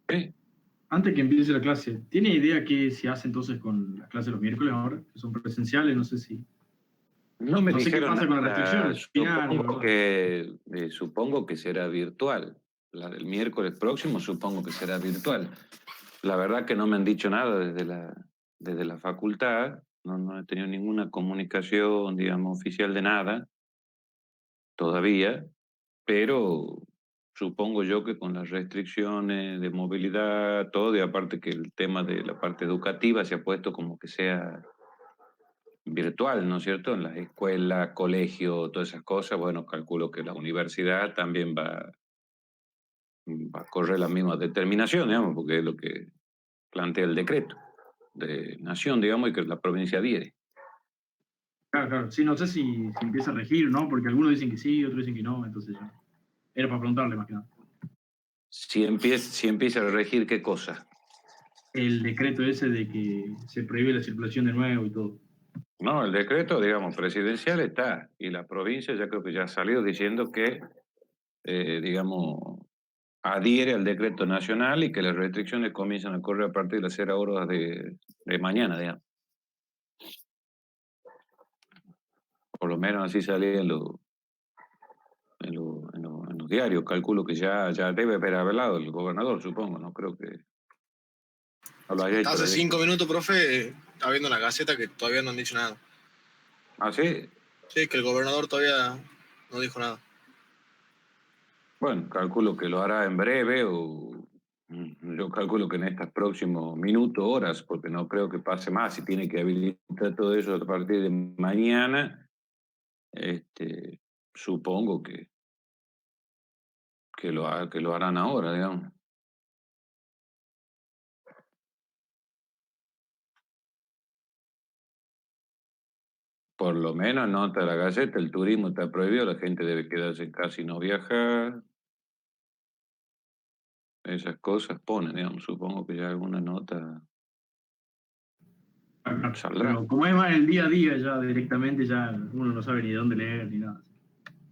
Sí. Antes que empiece la clase, ¿tiene idea qué se hace entonces con las clases los miércoles ahora? Que son presenciales, no sé si. No me No sé qué dijeron pasa con las nada. restricciones finales. Supongo que será virtual. La del miércoles próximo supongo que será virtual. La verdad que no me han dicho nada desde la facultad. No, no he tenido ninguna comunicación, digamos, oficial de nada todavía, pero supongo yo que con las restricciones de movilidad, todo, y aparte que el tema de la parte educativa se ha puesto como que sea virtual, ¿no es cierto? En las escuelas, colegio, todas esas cosas, bueno, calculo que la universidad también va a correr la misma determinación, digamos, porque es lo que plantea el decreto de nación, digamos, y que la provincia adhiere. Claro, claro. Sí, no sé si empieza a regir, ¿no? Porque algunos dicen que sí, otros dicen que no, entonces ya. Era para preguntarle más que nada. Si empieza a regir, ¿qué cosa? El decreto ese de que se prohíbe la circulación de nuevo y todo. No, el decreto, digamos, presidencial está, y la provincia ya creo que ya ha salido diciendo que, digamos, adhiere al decreto nacional y que las restricciones comienzan a correr a partir de las 0 horas de mañana, digamos. Por lo menos así salía en los diarios. Calculo que ya debe haber hablado el gobernador, supongo, no creo que no lo haya Hasta hecho hace la 5 minutos, profe, estaba viendo en la Gaceta que todavía no han dicho nada. Ah, sí. Sí, que el gobernador todavía no dijo nada. Bueno, calculo que lo hará en breve o yo calculo que en estos próximos minutos, horas, porque no creo que pase más. Si tiene que habilitar todo eso a partir de mañana, este, supongo que lo harán ahora, digamos. Por lo menos nota la Gaceta, el turismo está prohibido, la gente debe quedarse en casa y no viajar. Esas cosas ponen, digamos, supongo que ya alguna nota saldrá. Pero como es más el día a día ya directamente, ya uno no sabe ni de dónde leer ni nada.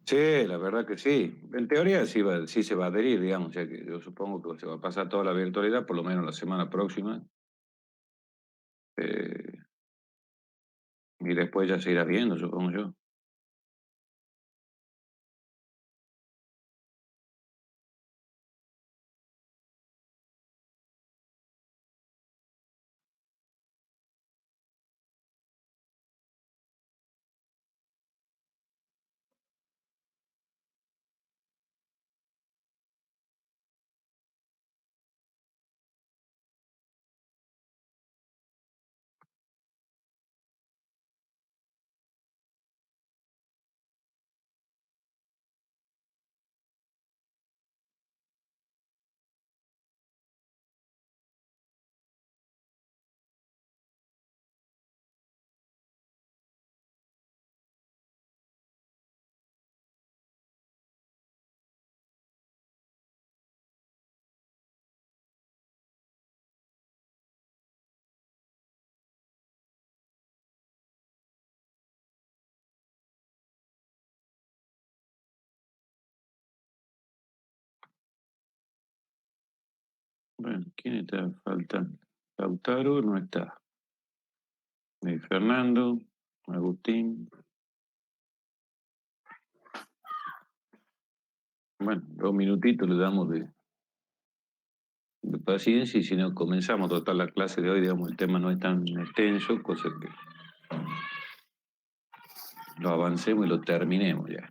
Sí, la verdad que sí. En teoría sí se va a adherir, digamos, ya que yo supongo que se va a pasar toda la virtualidad, por lo menos la semana próxima, eh, y después ya se irá viendo, supongo yo. Bueno, ¿quién está faltando? Lautaro no está. Fernando, Agustín. Bueno, 2 minutitos le damos de paciencia y si no comenzamos a tratar la clase de hoy, digamos, el tema no es tan extenso, cosa que lo avancemos y lo terminemos ya.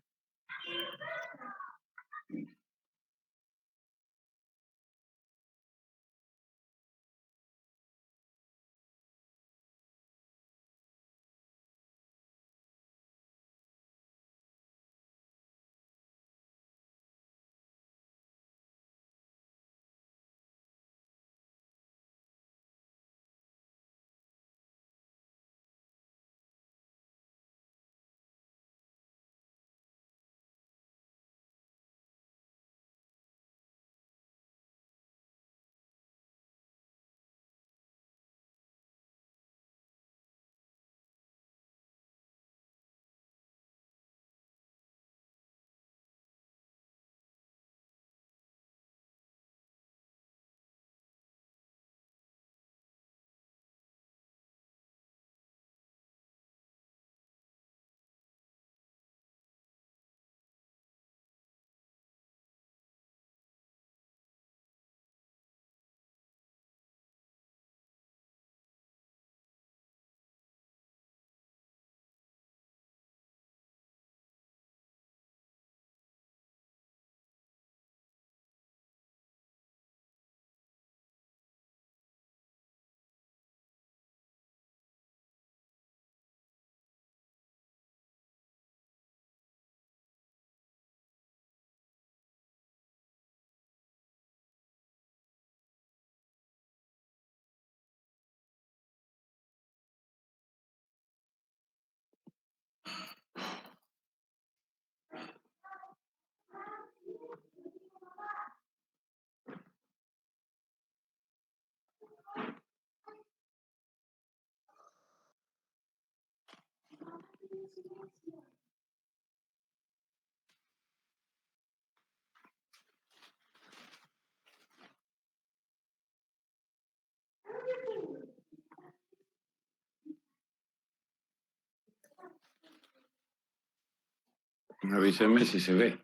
Avísenme si se ve.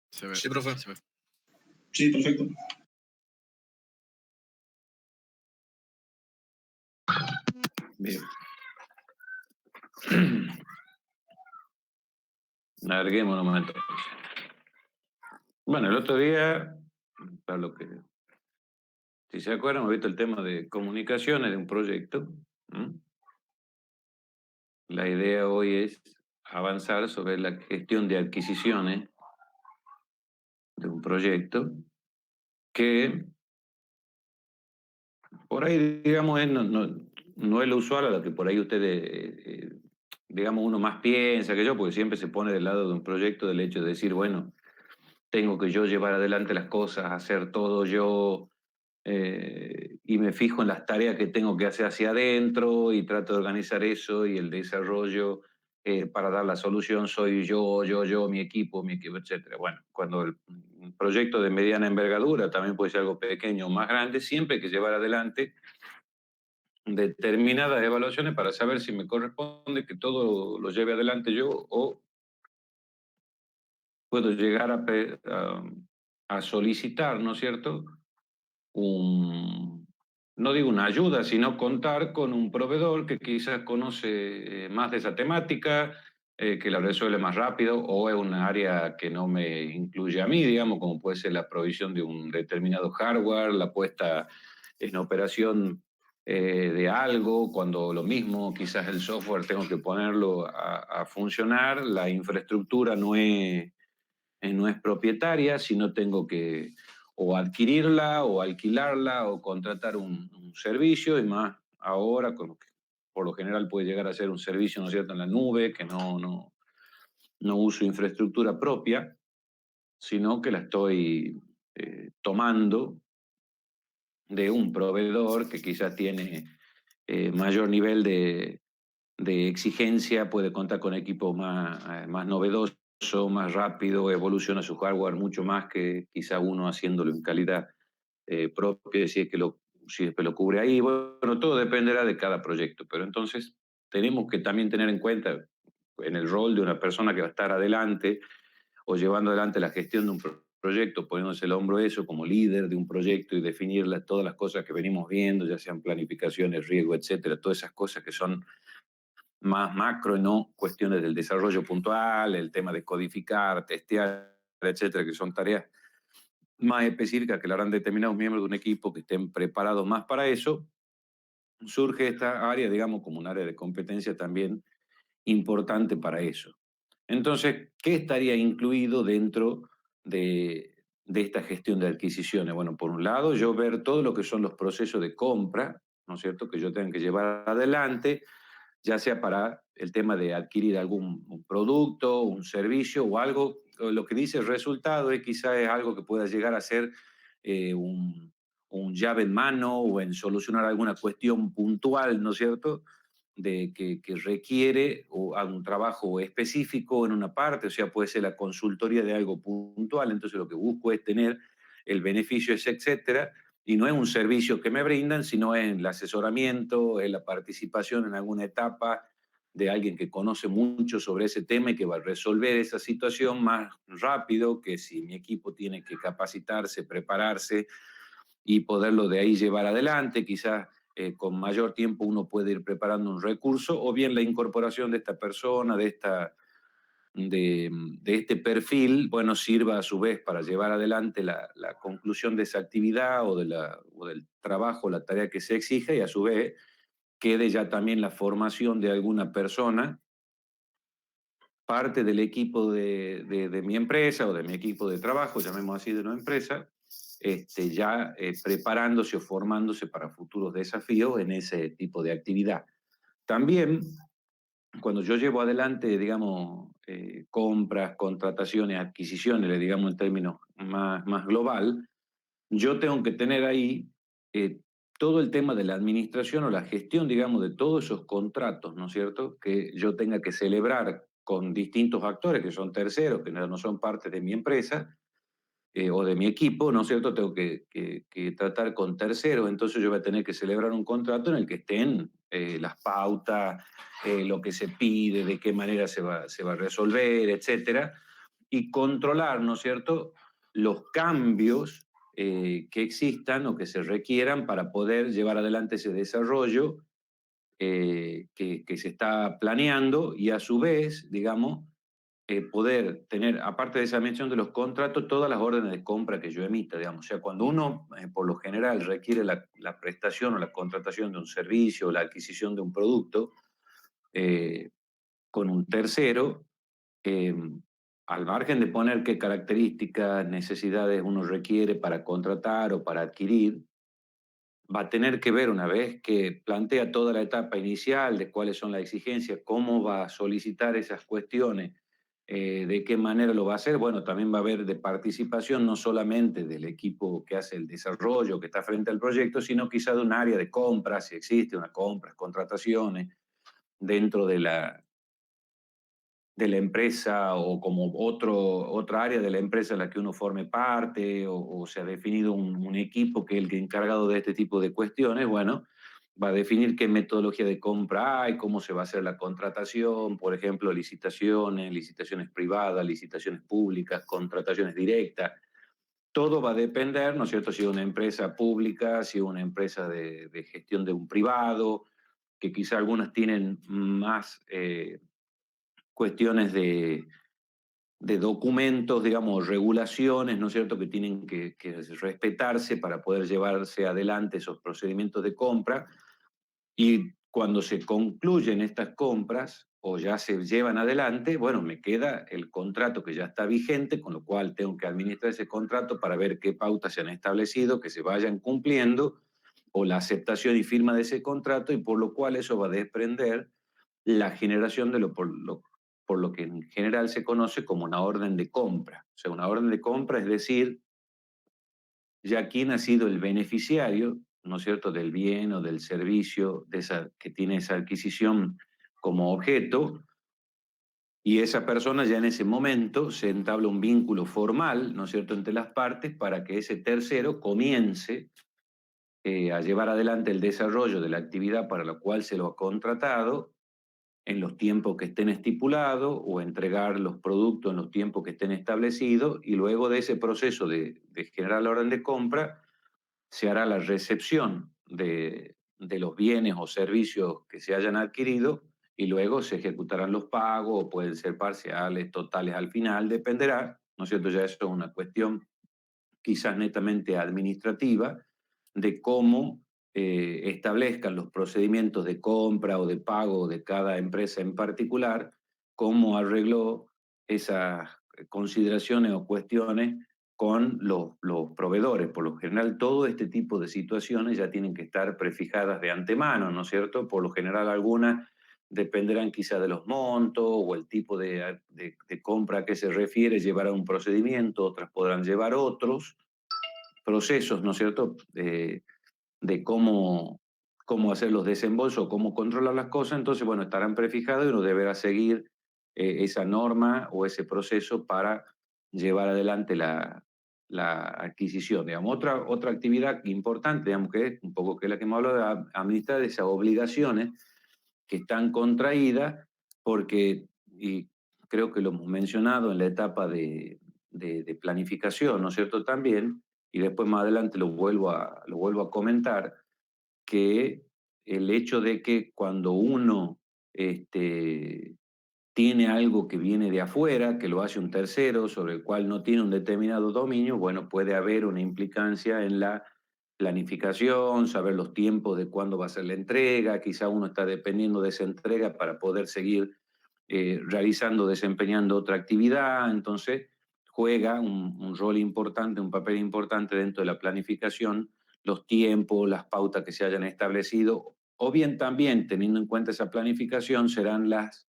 Se ve. Sí, profe. Se ve. Sí, perfecto. Bien. Larguémonos un momento. Bueno, el otro día, para lo que, si se acuerdan, hemos visto el tema de comunicaciones de un proyecto. ¿Mm? La idea hoy es avanzar sobre la gestión de adquisiciones de un proyecto que por ahí, digamos, no es lo usual a lo que por ahí ustedes, digamos, uno más piensa que yo, porque siempre se pone del lado de un proyecto del hecho de decir, bueno, tengo que yo llevar adelante las cosas, hacer todo yo, y me fijo en las tareas que tengo que hacer hacia adentro y trato de organizar eso y el desarrollo para dar la solución soy yo, mi equipo, etcétera. Bueno, cuando un proyecto de mediana envergadura, también puede ser algo pequeño o más grande, siempre hay que llevar adelante determinadas evaluaciones para saber si me corresponde que todo lo lleve adelante yo o puedo llegar a solicitar, ¿no es cierto? No digo una ayuda, sino contar con un proveedor que quizás conoce más de esa temática, que la resuelve más rápido, o es un área que no me incluye a mí, digamos, como puede ser la provisión de un determinado hardware, la puesta en operación de algo, cuando lo mismo, quizás el software tengo que ponerlo a funcionar, la infraestructura no es propietaria, sino tengo que o adquirirla o alquilarla o contratar un servicio y más ahora, como que por lo general puede llegar a ser un servicio, ¿no es cierto?, en la nube, que no uso infraestructura propia, sino que la estoy tomando de un proveedor que quizás tiene mayor nivel de exigencia, puede contar con equipos más novedosos, más rápido, evoluciona su hardware mucho más que quizá uno haciéndolo en calidad propia, si es que lo cubre ahí. Bueno, todo dependerá de cada proyecto, pero entonces tenemos que también tener en cuenta en el rol de una persona que va a estar adelante o llevando adelante la gestión de un proyecto, poniéndose el hombro eso como líder de un proyecto y definir todas las cosas que venimos viendo, ya sean planificaciones, riesgo, etcétera, todas esas cosas que son más macro y no cuestiones del desarrollo puntual, el tema de codificar, testear, etcétera, que son tareas más específicas que la harán determinados miembros de un equipo que estén preparados más para eso, surge esta área, digamos, como un área de competencia también importante para eso. Entonces, ¿qué estaría incluido dentro de esta gestión de adquisiciones? Bueno, por un lado, yo ver todo lo que son los procesos de compra, ¿no es cierto?, que yo tenga que llevar adelante, ya sea para el tema de adquirir algún un producto, un servicio o algo, lo que dice el resultado es quizás es algo que pueda llegar a ser eh, un, un llave en mano o en solucionar alguna cuestión puntual, ¿no es cierto?, que requiere o algún trabajo específico en una parte, o sea, puede ser la consultoría de algo puntual, entonces lo que busco es tener el beneficio ese, etcétera, y no es un servicio que me brindan, sino es el asesoramiento, es la participación en alguna etapa de alguien que conoce mucho sobre ese tema y que va a resolver esa situación más rápido que si mi equipo tiene que capacitarse, prepararse y poderlo de ahí llevar adelante. Quizás con mayor tiempo uno puede ir preparando un recurso o bien la incorporación de esta persona, de este perfil, bueno, sirva a su vez para llevar adelante la conclusión de esa actividad o del trabajo, la tarea que se exija y a su vez quede ya también la formación de alguna persona, parte del equipo de mi empresa o de mi equipo de trabajo, llamemos así, de una empresa, ya preparándose o formándose para futuros desafíos en ese tipo de actividad. También, cuando yo llevo adelante, digamos, compras, contrataciones, adquisiciones, digamos en términos más global, yo tengo que tener ahí todo el tema de la administración o la gestión, digamos, de todos esos contratos, ¿no es cierto?, que yo tenga que celebrar con distintos actores que son terceros, que no son parte de mi empresa o de mi equipo, ¿no es cierto?, tengo que tratar con terceros, entonces yo voy a tener que celebrar un contrato en el que estén las pautas, lo que se pide, de qué manera se va a resolver, etcétera, y controlar, ¿no es cierto?, los cambios que existan o que se requieran para poder llevar adelante ese desarrollo que se está planeando y a su vez, digamos, poder tener, aparte de esa mención de los contratos, todas las órdenes de compra que yo emita, digamos. O sea, cuando uno, por lo general, requiere la prestación o la contratación de un servicio o la adquisición de un producto eh, con un tercero, eh, al margen de poner qué características, necesidades uno requiere para contratar o para adquirir, va a tener que ver una vez que plantea toda la etapa inicial de cuáles son las exigencias, cómo va a solicitar esas cuestiones, de qué manera lo va a hacer. Bueno, también va a haber de participación no solamente del equipo que hace el desarrollo, que está frente al proyecto, sino quizá de un área de compras, si existe una compra, contrataciones, dentro de la empresa o como otra área de la empresa en la que uno forme parte o se ha definido un equipo que es el encargado de este tipo de cuestiones, bueno, va a definir qué metodología de compra hay, cómo se va a hacer la contratación, por ejemplo, licitaciones, licitaciones privadas, licitaciones públicas, contrataciones directas. Todo va a depender, ¿no es cierto?, si es una empresa pública, si es una empresa de gestión de un privado, que quizá algunas tienen más cuestiones de documentos, digamos, regulaciones, ¿no es cierto?, que tienen que respetarse para poder llevarse adelante esos procedimientos de compra. Y cuando se concluyen estas compras o ya se llevan adelante, bueno, me queda el contrato que ya está vigente, con lo cual tengo que administrar ese contrato para ver qué pautas se han establecido, que se vayan cumpliendo, o la aceptación y firma de ese contrato, y por lo cual eso va a desprender la generación de por lo que en general se conoce como una orden de compra. O sea, una orden de compra es decir, ya quién ha sido el beneficiario, ¿no es cierto?, del bien o del servicio que tiene esa adquisición como objeto, y esa persona ya en ese momento se entabla un vínculo formal, ¿no es cierto?, entre las partes para que ese tercero comience a llevar adelante el desarrollo de la actividad para la cual se lo ha contratado en los tiempos que estén estipulados o entregar los productos en los tiempos que estén establecidos y luego de ese proceso de generar la orden de compra se hará la recepción de los bienes o servicios que se hayan adquirido y luego se ejecutarán los pagos o pueden ser parciales, totales al final, dependerá, ¿no es cierto? Ya eso es una cuestión quizás netamente administrativa, de cómo establezcan los procedimientos de compra o de pago de cada empresa en particular, cómo arregló esas consideraciones o cuestiones con los proveedores. Por lo general, todo este tipo de situaciones ya tienen que estar prefijadas de antemano, ¿no es cierto? Por lo general, algunas dependerán quizá de los montos o el tipo de compra a que se refiere, llevará un procedimiento, otras podrán llevar otros procesos, ¿no es cierto?, de cómo hacer los desembolsos, cómo controlar las cosas, entonces, bueno, estarán prefijados y uno deberá seguir esa norma o ese proceso para llevar adelante la adquisición. Digamos, otra actividad importante, digamos, que es un poco que es la que hemos hablado, de administrar esas obligaciones que están contraídas, porque, y creo que lo hemos mencionado en la etapa de planificación, ¿no es cierto?, también, y después más adelante lo vuelvo a comentar, que el hecho de que cuando uno tiene algo que viene de afuera, que lo hace un tercero, sobre el cual no tiene un determinado dominio, bueno, puede haber una implicancia en la planificación, saber los tiempos de cuándo va a ser la entrega, quizá uno está dependiendo de esa entrega para poder seguir realizando, desempeñando otra actividad, entonces juega un rol importante, un papel importante dentro de la planificación, los tiempos, las pautas que se hayan establecido, o bien también, teniendo en cuenta esa planificación, serán las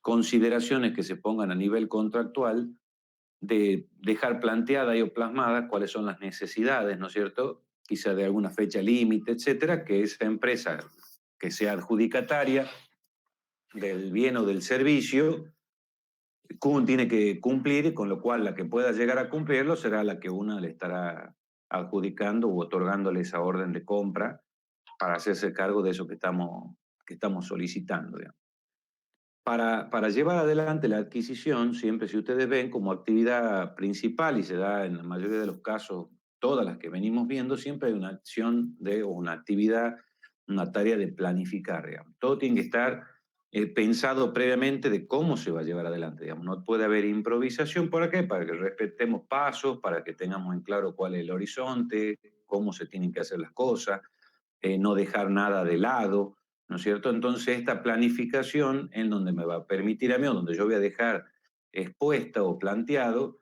consideraciones que se pongan a nivel contractual de dejar planteada y o plasmada cuáles son las necesidades, ¿no es cierto?, quizá de alguna fecha límite, etcétera, que esa empresa que sea adjudicataria del bien o del servicio tiene que cumplir, con lo cual la que pueda llegar a cumplirlo será la que una le estará adjudicando u otorgándole esa orden de compra para hacerse cargo de eso que estamos solicitando. Digamos. Para llevar adelante la adquisición, siempre si ustedes ven como actividad principal, y se da en la mayoría de los casos, todas las que venimos viendo, siempre hay una acción o una actividad, una tarea de planificar. Digamos. Todo tiene que estar pensado previamente de cómo se va a llevar adelante. Digamos. No puede haber improvisación. ¿Por qué? Para que respetemos pasos, para que tengamos en claro cuál es el horizonte, cómo se tienen que hacer las cosas, no dejar nada de lado, ¿no es cierto? Entonces esta planificación en donde me va a permitir a mí, o donde yo voy a dejar expuesta o planteado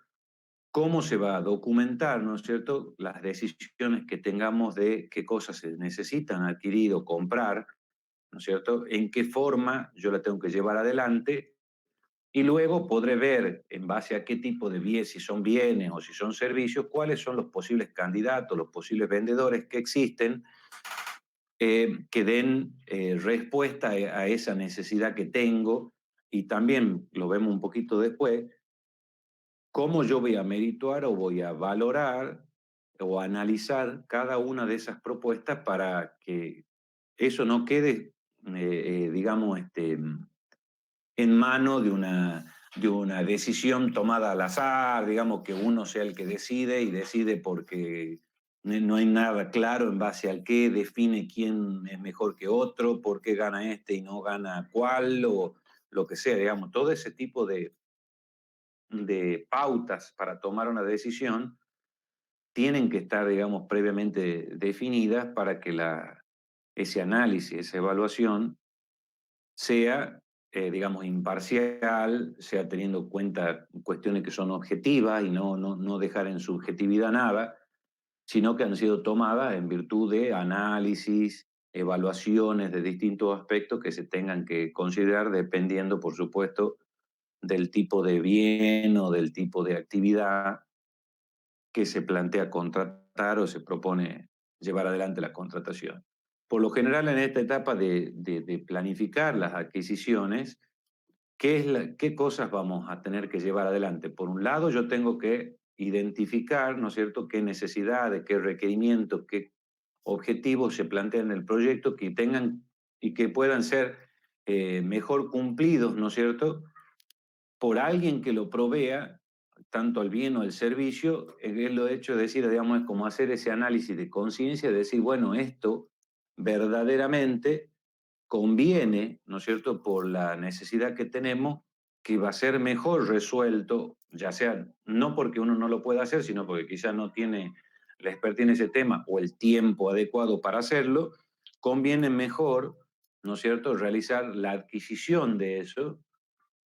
cómo se va a documentar, ¿no es cierto?, las decisiones que tengamos de qué cosas se necesitan adquirir o comprar, ¿no es cierto?, en qué forma yo la tengo que llevar adelante, y luego podré ver en base a qué tipo de bienes, si son bienes o si son servicios, cuáles son los posibles candidatos, los posibles vendedores que existen, que den respuesta a esa necesidad que tengo, y también lo vemos un poquito después, cómo yo voy a merituar o voy a valorar o analizar cada una de esas propuestas para que eso no quede, digamos, en mano de una decisión tomada al azar, digamos, que uno sea el que decide y decide porque no hay nada claro en base al qué define quién es mejor que otro, por qué gana este y no gana cuál, o lo que sea, digamos, todo ese tipo de pautas para tomar una decisión tienen que estar, digamos, previamente definidas para que ese análisis, esa evaluación sea, digamos, imparcial, sea teniendo en cuenta cuestiones que son objetivas y no dejar en subjetividad nada, sino que han sido tomadas en virtud de análisis, evaluaciones de distintos aspectos que se tengan que considerar dependiendo, por supuesto, del tipo de bien o del tipo de actividad que se plantea contratar o se propone llevar adelante la contratación. Por lo general, en esta etapa de planificar las adquisiciones, ¿qué cosas vamos a tener que llevar adelante? Por un lado, yo tengo que identificar, ¿no es cierto?, qué necesidades, qué requerimientos, qué objetivos se plantean en el proyecto que tengan y que puedan ser mejor cumplidos, ¿no es cierto?, por alguien que lo provea, tanto el bien o el servicio. Es lo hecho de decir, digamos, es como hacer ese análisis de conciencia, de decir, bueno, esto verdaderamente conviene, ¿no es cierto?, por la necesidad que tenemos, que va a ser mejor resuelto, ya sea no porque uno no lo pueda hacer, sino porque quizás no tiene la expertise en ese tema o el tiempo adecuado para hacerlo, conviene mejor, ¿no es cierto?, realizar la adquisición de eso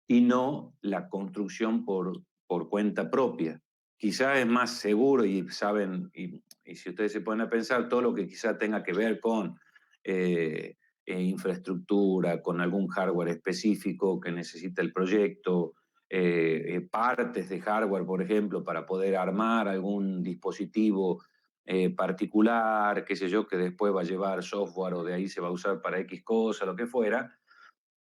y no la construcción por cuenta propia. Quizás es más seguro y saben, y si ustedes se ponen a pensar, todo lo que quizás tenga que ver con infraestructura, con algún hardware específico que necesita el proyecto, partes de hardware, por ejemplo, para poder armar algún dispositivo particular, qué sé yo, que después va a llevar software o de ahí se va a usar para X cosa, lo que fuera.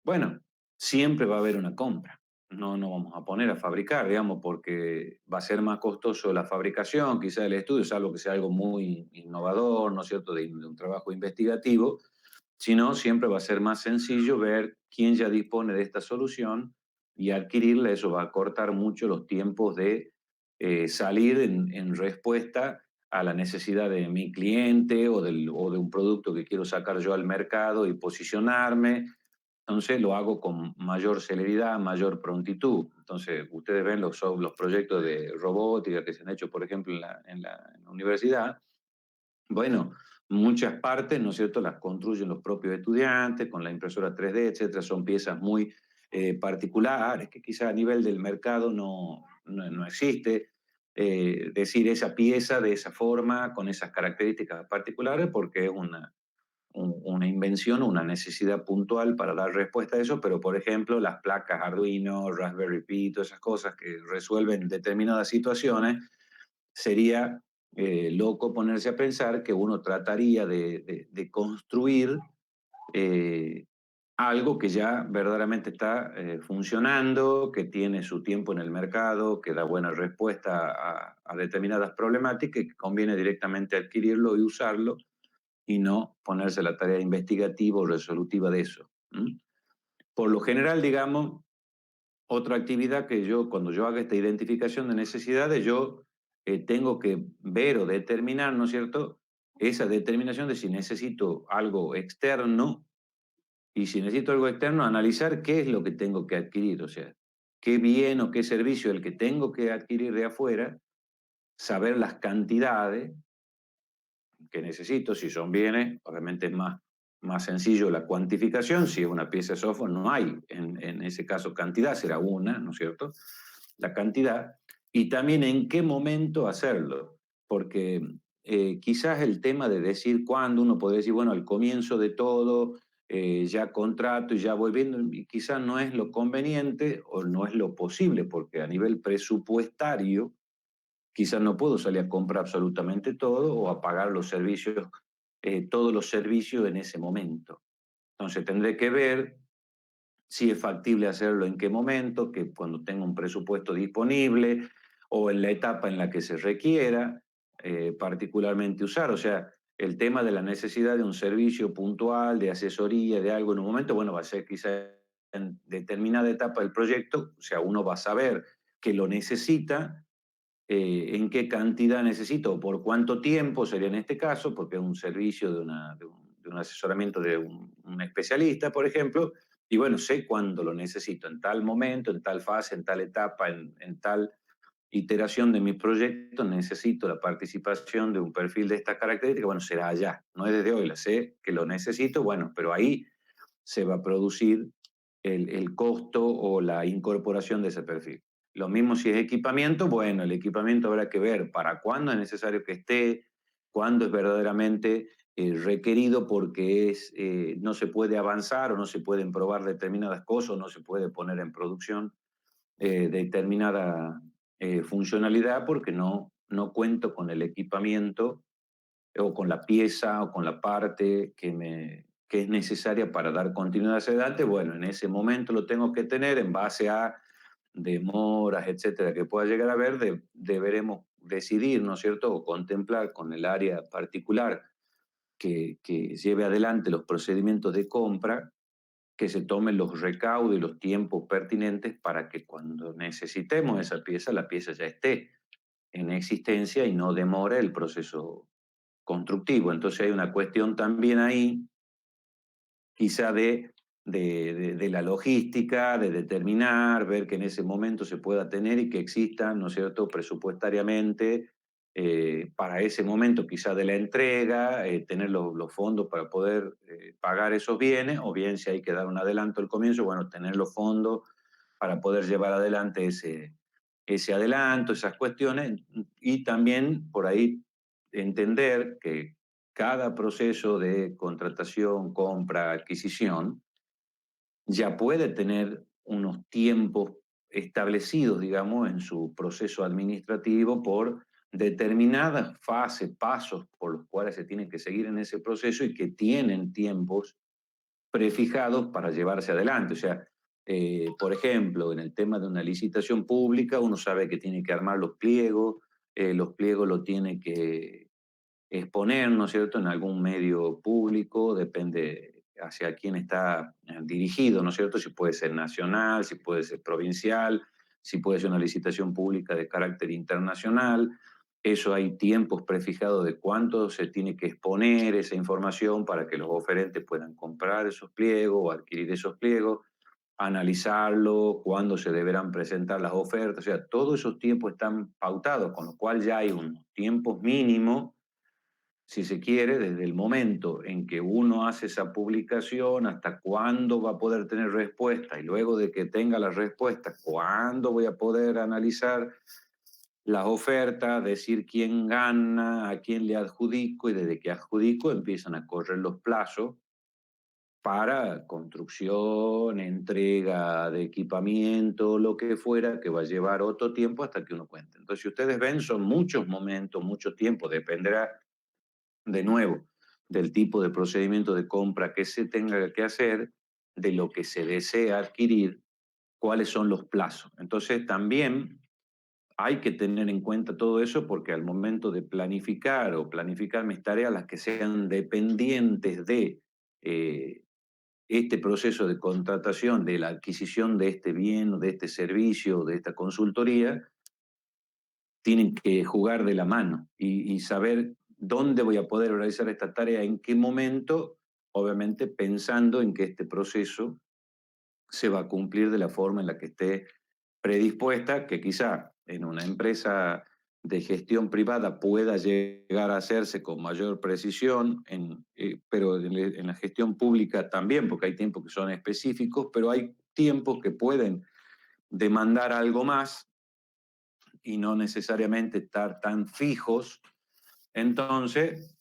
Bueno, siempre va a haber una compra. No vamos a poner a fabricar, digamos, porque va a ser más costoso la fabricación, quizá el estudio, salvo que sea algo muy innovador, ¿no es cierto?, de un trabajo investigativo, sino siempre va a ser más sencillo ver quién ya dispone de esta solución y adquirirla. Eso va a cortar mucho los tiempos de salir en respuesta a la necesidad de mi cliente o de un producto que quiero sacar yo al mercado y posicionarme. Entonces lo hago con mayor celeridad, mayor prontitud. Entonces, ustedes ven los proyectos de robótica que se han hecho, por ejemplo, en la universidad. Bueno, muchas partes, ¿no es cierto?, las construyen los propios estudiantes con la impresora 3D, etcétera. Son piezas muy particulares que quizás a nivel del mercado no existe. Decir esa pieza de esa forma, con esas características particulares, porque es una invención, una necesidad puntual para dar respuesta a eso, pero por ejemplo las placas Arduino, Raspberry Pi, todas esas cosas que resuelven determinadas situaciones, sería loco ponerse a pensar que uno trataría de construir algo que ya verdaderamente está funcionando, que tiene su tiempo en el mercado, que da buena respuesta a determinadas problemáticas y que conviene directamente adquirirlo y usarlo y no ponerse la tarea investigativa o resolutiva de eso. ¿Mm? Por lo general, digamos, otra actividad que yo, cuando yo haga esta identificación de necesidades, yo tengo que ver o determinar, ¿no es cierto? Esa determinación de si necesito algo externo y si necesito algo externo, analizar qué es lo que tengo que adquirir, o sea, qué bien o qué servicio el que tengo que adquirir de afuera, saber las cantidades que necesito, si son bienes, obviamente es más sencillo la cuantificación, si es una pieza de software no hay, en ese caso cantidad será una, ¿no es cierto? La cantidad, y también en qué momento hacerlo, porque quizás el tema de decir cuándo, uno puede decir, bueno, al comienzo de todo, ya contrato y ya voy viendo, y quizás no es lo conveniente o no es lo posible, porque a nivel presupuestario, quizás no puedo salir a comprar absolutamente todo o a pagar los servicios, todos los servicios en ese momento. Entonces tendré que ver si es factible hacerlo en qué momento, que cuando tenga un presupuesto disponible o en la etapa en la que se requiera particularmente usar. O sea, el tema de la necesidad de un servicio puntual, de asesoría, de algo en un momento, bueno, va a ser quizá en determinada etapa del proyecto, o sea, uno va a saber que lo necesita, en qué cantidad necesito o por cuánto tiempo sería en este caso, porque es un servicio de un asesoramiento de un especialista, por ejemplo, y bueno, sé cuándo lo necesito, en tal momento, en tal fase, en tal etapa, en tal iteración de mi proyecto, necesito la participación de un perfil de estas características, bueno, será allá, no es desde hoy, la sé que lo necesito, bueno, pero ahí se va a producir el costo o la incorporación de ese perfil. Lo mismo si es equipamiento, bueno, el equipamiento habrá que ver para cuándo es necesario que esté, cuándo es verdaderamente requerido porque no se puede avanzar o no se pueden probar determinadas cosas o no se puede poner en producción determinada funcionalidad porque no cuento con el equipamiento o con la pieza o con la parte que es necesaria para dar continuidad hacia adelante, bueno, en ese momento lo tengo que tener en base a demoras, etcétera, que pueda llegar a haber, deberemos decidir, ¿no es cierto?, o contemplar con el área particular que lleve adelante los procedimientos de compra, que se tomen los recaudos y los tiempos pertinentes para que cuando necesitemos esa pieza, la pieza ya esté en existencia y no demore el proceso constructivo. Entonces hay una cuestión también ahí, quizá de la logística, de determinar, ver que en ese momento se pueda tener y que exista, ¿no es cierto?, presupuestariamente para ese momento quizá de la entrega, tener los fondos para poder pagar esos bienes, o bien si hay que dar un adelanto al comienzo, bueno, tener los fondos para poder llevar adelante ese adelanto, esas cuestiones, y también por ahí entender que cada proceso de contratación, compra, adquisición, ya puede tener unos tiempos establecidos, digamos, en su proceso administrativo por determinadas fases, pasos por los cuales se tienen que seguir en ese proceso y que tienen tiempos prefijados para llevarse adelante. O sea, por ejemplo, en el tema de una licitación pública, uno sabe que tiene que armar los pliegos lo tiene que exponer, ¿no es cierto?, en algún medio público, depende hacia quién está dirigido, ¿no es cierto?, si puede ser nacional, si puede ser provincial, si puede ser una licitación pública de carácter internacional. Eso hay tiempos prefijados de cuánto se tiene que exponer esa información para que los oferentes puedan comprar esos pliegos o adquirir esos pliegos, analizarlo, cuándo se deberán presentar las ofertas, o sea, todos esos tiempos están pautados, con lo cual ya hay unos tiempos mínimos, si se quiere, desde el momento en que uno hace esa publicación hasta cuándo va a poder tener respuesta y luego de que tenga la respuesta, cuándo voy a poder analizar las ofertas, decir quién gana, a quién le adjudico y desde que adjudico empiezan a correr los plazos para construcción, entrega de equipamiento, lo que fuera, que va a llevar otro tiempo hasta que uno cuente. Entonces, si ustedes ven, son muchos momentos, mucho tiempo, dependerá de nuevo del tipo de procedimiento de compra que se tenga que hacer, de lo que se desea adquirir, cuáles son los plazos. Entonces, también hay que tener en cuenta todo eso porque al momento de planificar o planificar mis tareas, las que sean dependientes de este proceso de contratación, de la adquisición de este bien, de este servicio, de esta consultoría, tienen que jugar de la mano y saber dónde voy a poder realizar esta tarea, en qué momento, obviamente pensando en que este proceso se va a cumplir de la forma en la que esté predispuesta, que quizá en una empresa de gestión privada pueda llegar a hacerse con mayor precisión, pero en la gestión pública también, porque hay tiempos que son específicos, pero hay tiempos que pueden demandar algo más y no necesariamente estar tan fijos. Entonces,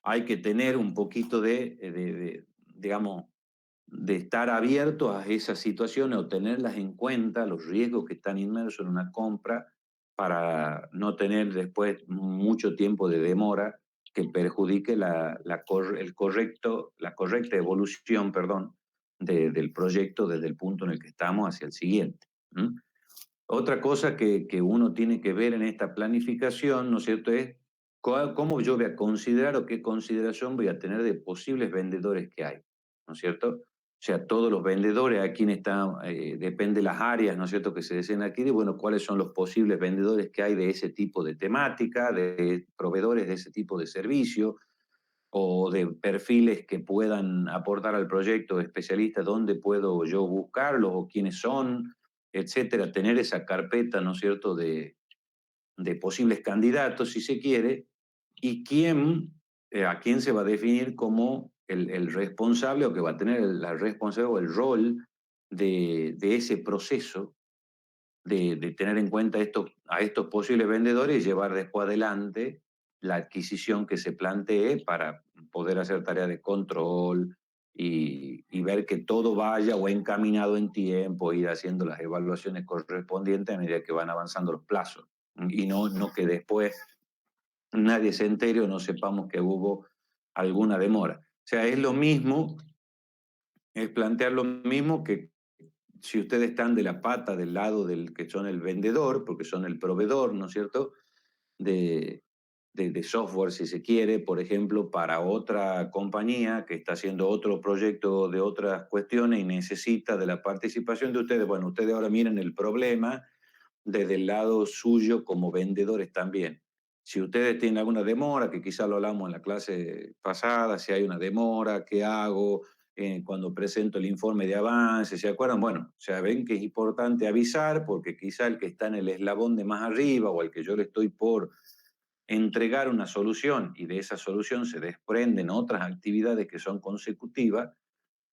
hay que tener un poquito digamos, de estar abiertos a esas situaciones o tenerlas en cuenta, los riesgos que están inmersos en una compra, para no tener después mucho tiempo de demora que perjudique la correcta evolución, perdón, del proyecto desde el punto en el que estamos hacia el siguiente. ¿Mm? Otra cosa que uno tiene que ver en esta planificación, ¿no es cierto?, es cómo yo voy a considerar o qué consideración voy a tener de posibles vendedores que hay, ¿no es cierto? O sea, todos los vendedores, a quién están, depende de las áreas, ¿no es cierto?, que se deseen adquirir, bueno, cuáles son los posibles vendedores que hay de ese tipo de temática, de proveedores de ese tipo de servicio, o de perfiles que puedan aportar al proyecto, de especialistas, dónde puedo yo buscarlos o quiénes son, etcétera, tener esa carpeta, ¿no es cierto?, de posibles candidatos, si se quiere, y a quién se va a definir como el responsable o que va a tener la responsabilidad o el rol de ese proceso de tener en cuenta a estos posibles vendedores y llevar después adelante la adquisición que se plantee para poder hacer tareas de control y ver que todo vaya o encaminado en tiempo, ir haciendo las evaluaciones correspondientes a medida que van avanzando los plazos. Y no que después nadie se entere o no sepamos que hubo alguna demora. O sea, es lo mismo, es plantear lo mismo que si ustedes están de la pata del lado del que son el vendedor, porque son el proveedor, ¿no es cierto?, de, de software, si se quiere, por ejemplo, para otra compañía que está haciendo otro proyecto de otras cuestiones y necesita de la participación de ustedes. Bueno, ustedes ahora miren el problema desde el lado suyo como vendedores también. Si ustedes tienen alguna demora, que quizá lo hablamos en la clase pasada, si hay una demora, ¿qué hago? Cuando presento el informe de avance, ¿se acuerdan? Bueno, o sea, ven que es importante avisar porque quizá el que está en el eslabón de más arriba o al que yo le estoy por entregar una solución y de esa solución se desprenden otras actividades que son consecutivas,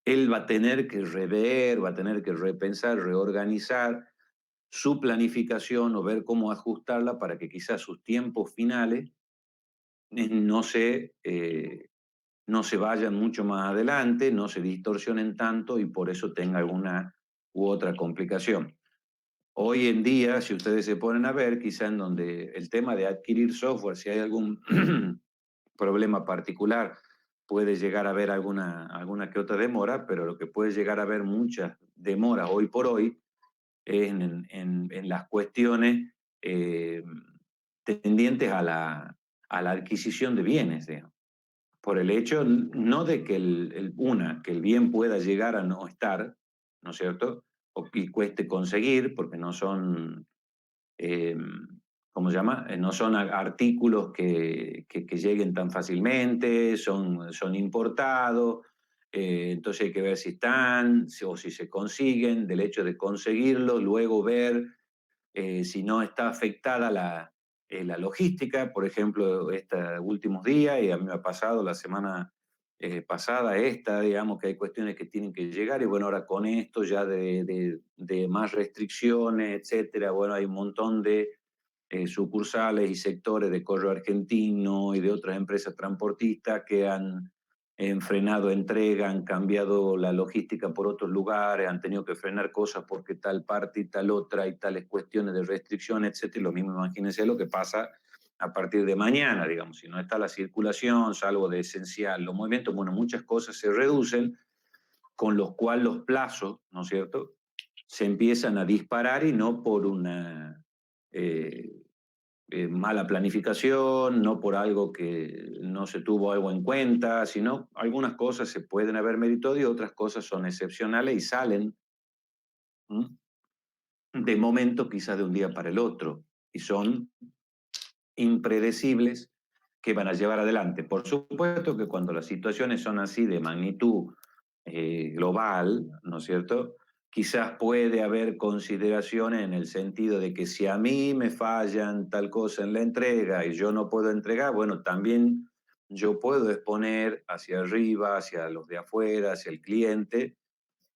él va a tener que rever, va a tener que repensar, reorganizar su planificación o ver cómo ajustarla para que quizás sus tiempos finales no se vayan mucho más adelante, no se distorsionen tanto y por eso tenga alguna u otra complicación. Hoy en día, si ustedes se ponen a ver, quizá en donde el tema de adquirir software, si hay algún problema particular, puede llegar a haber alguna que otra demora, pero lo que puede llegar a haber muchas demoras hoy por hoy es en las cuestiones eh, tendientes a la adquisición de bienes, digamos, por el hecho no de que que el bien pueda llegar a no estar, ¿no es cierto? O que cueste conseguir, porque no son, eh, ¿cómo se llama? No son artículos que lleguen tan fácilmente, son importados, entonces hay que ver si están o si se consiguen, del hecho de conseguirlo, luego ver si no está afectada la logística, por ejemplo, estos últimos días, y a mí me ha pasado la semana pasada esta, digamos que hay cuestiones que tienen que llegar, y bueno, ahora con esto ya de más restricciones, etcétera, bueno, hay un montón de sucursales y sectores de Correo Argentino y de otras empresas transportistas que han frenado entrega, han cambiado la logística por otros lugares, han tenido que frenar cosas porque tal parte y tal otra y tales cuestiones de restricción, etcétera. Y lo mismo imagínense lo que pasa a partir de mañana, digamos, si no está la circulación, salvo de esencial, los movimientos, bueno, muchas cosas se reducen, con los cuales los plazos, ¿no es cierto?, se empiezan a disparar y no por una mala planificación, no por algo que no se tuvo algo en cuenta, sino algunas cosas se pueden haber meritado y otras cosas son excepcionales y salen de momento quizás de un día para el otro y son impredecibles que van a llevar adelante. Por supuesto que cuando las situaciones son así de magnitud global, ¿no es cierto?, quizás puede haber consideraciones en el sentido de que si a mí me fallan tal cosa en la entrega y yo no puedo entregar, bueno, también yo puedo exponer hacia arriba, hacia los de afuera, hacia el cliente,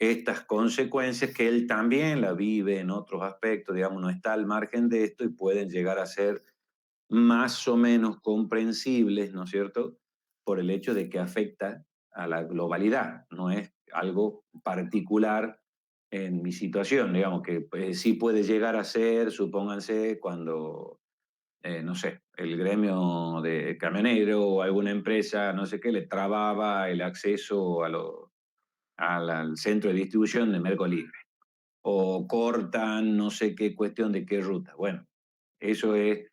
estas consecuencias que él también la vive en otros aspectos, digamos, no está al margen de esto y pueden llegar a ser más o menos comprensibles, ¿no es cierto?, por el hecho de que afecta a la globalidad, no es algo particular en mi situación, digamos, que sí puede llegar a ser, supónganse, cuando, no sé, el gremio de camionero o alguna empresa, no sé qué, le trababa el acceso al centro de distribución de Merco Libre, o cortan no sé qué cuestión de qué ruta. Bueno, eso es,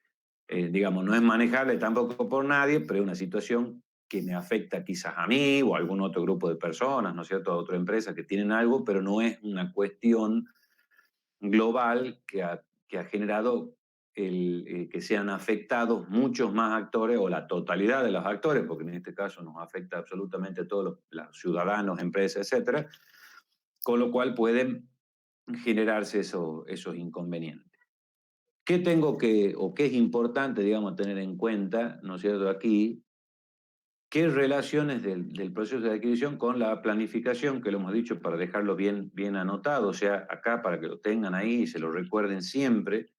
digamos, no es manejable tampoco por nadie, pero es una situación que me afecta quizás a mí o a algún otro grupo de personas, ¿no es cierto?, a otra empresa que tienen algo, pero no es una cuestión global que ha generado que sean afectados muchos más actores o la totalidad de los actores, porque en este caso nos afecta absolutamente a todos los ciudadanos, empresas, etcétera, con lo cual pueden generarse esos inconvenientes. ¿Qué tengo que, o qué es importante, digamos, tener en cuenta, ¿no es cierto?, aquí? ¿Qué relaciones del proceso de adquisición con la planificación, que lo hemos dicho para dejarlo bien, bien anotado? O sea, acá para que lo tengan ahí y se lo recuerden siempre,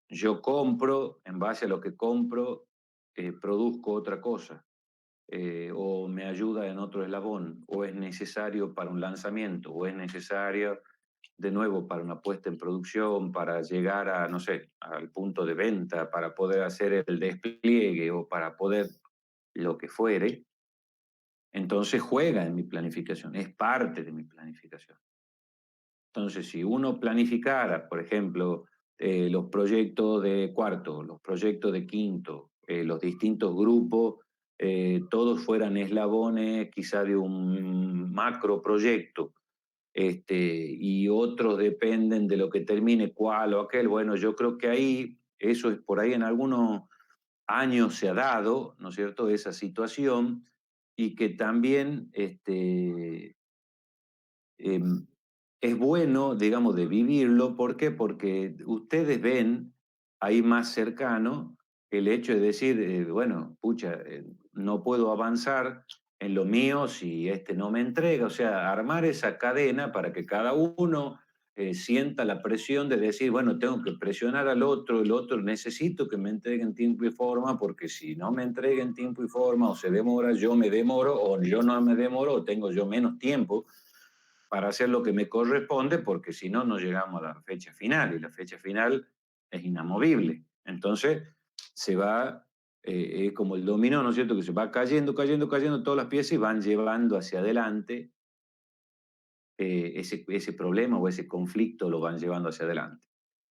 yo compro, en base a lo que compro, produzco otra cosa, o me ayuda en otro eslabón, o es necesario para un lanzamiento, o es necesario de nuevo para una puesta en producción, para llegar a, no sé, al punto de venta, para poder hacer el despliegue o para poder lo que fuere, entonces juega en mi planificación, es parte de mi planificación. Entonces, si uno planificara, por ejemplo, los proyectos de cuarto, los proyectos de quinto, los distintos grupos, todos fueran eslabones quizá de un macro proyecto, y otros dependen de lo que termine cuál o aquel. Bueno, yo creo que ahí, eso es por ahí en algunos años se ha dado, ¿no es cierto?, esa situación, y que también em, es bueno, digamos, de vivirlo. ¿Por qué? Porque ustedes ven ahí más cercano el hecho de decir, bueno, pucha, no puedo avanzar en lo mío si este no me entrega. O sea, armar esa cadena para que cada uno sienta la presión de decir, bueno, tengo que presionar al otro, el otro necesito que me entregue en tiempo y forma, porque si no me entrega en tiempo y forma o se demora, yo me demoro, o yo no me demoro, o tengo yo menos tiempo para hacer lo que me corresponde, porque si no, no llegamos a la fecha final, y la fecha final es inamovible. Entonces, se va, como el dominó, ¿no es cierto?, que se va cayendo, cayendo, cayendo todas las piezas y van llevando hacia adelante ese problema o ese conflicto, lo van llevando hacia adelante.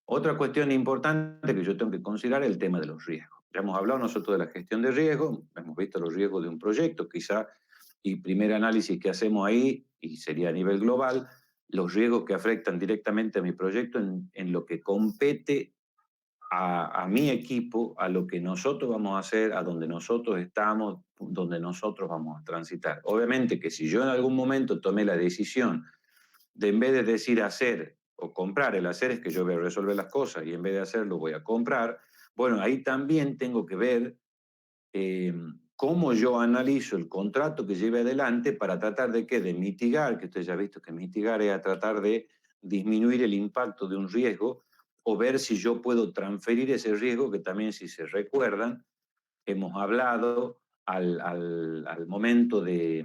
Otra cuestión importante que yo tengo que considerar es el tema de los riesgos. Ya hemos hablado nosotros de la gestión de riesgos, hemos visto los riesgos de un proyecto, quizá, y primer análisis que hacemos ahí, y sería a nivel global, los riesgos que afectan directamente a mi proyecto en lo que compete a mi equipo, a lo que nosotros vamos a hacer, a donde nosotros estamos, donde nosotros vamos a transitar. Obviamente que si yo en algún momento tomé la decisión de, en vez de decir hacer o comprar, el hacer es que yo voy a resolver las cosas y en vez de hacerlo voy a comprar, bueno, ahí también tengo que ver cómo yo analizo el contrato que lleve adelante para tratar de qué, de mitigar, que usted ya ha visto que mitigar es a tratar de disminuir el impacto de un riesgo o ver si yo puedo transferir ese riesgo, que también, si se recuerdan, hemos hablado al momento de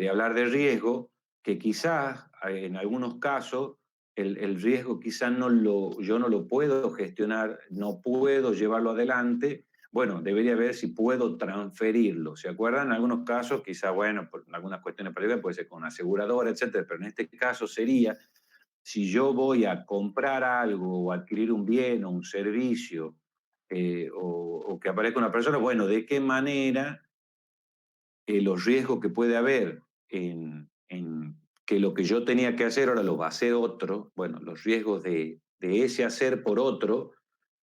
hablar de riesgo, que quizás en algunos casos el riesgo quizás yo no lo puedo gestionar, no puedo llevarlo adelante. Bueno, debería ver si puedo transferirlo. ¿Se acuerdan? En algunos casos, quizás, bueno, por algunas cuestiones particulares puede ser con una aseguradora, etcétera, pero en este caso sería, si yo voy a comprar algo o adquirir un bien o un servicio, o que aparezca una persona, bueno, ¿de qué manera los riesgos que puede haber en que lo que yo tenía que hacer ahora lo va a hacer otro, bueno, los riesgos de ese hacer por otro,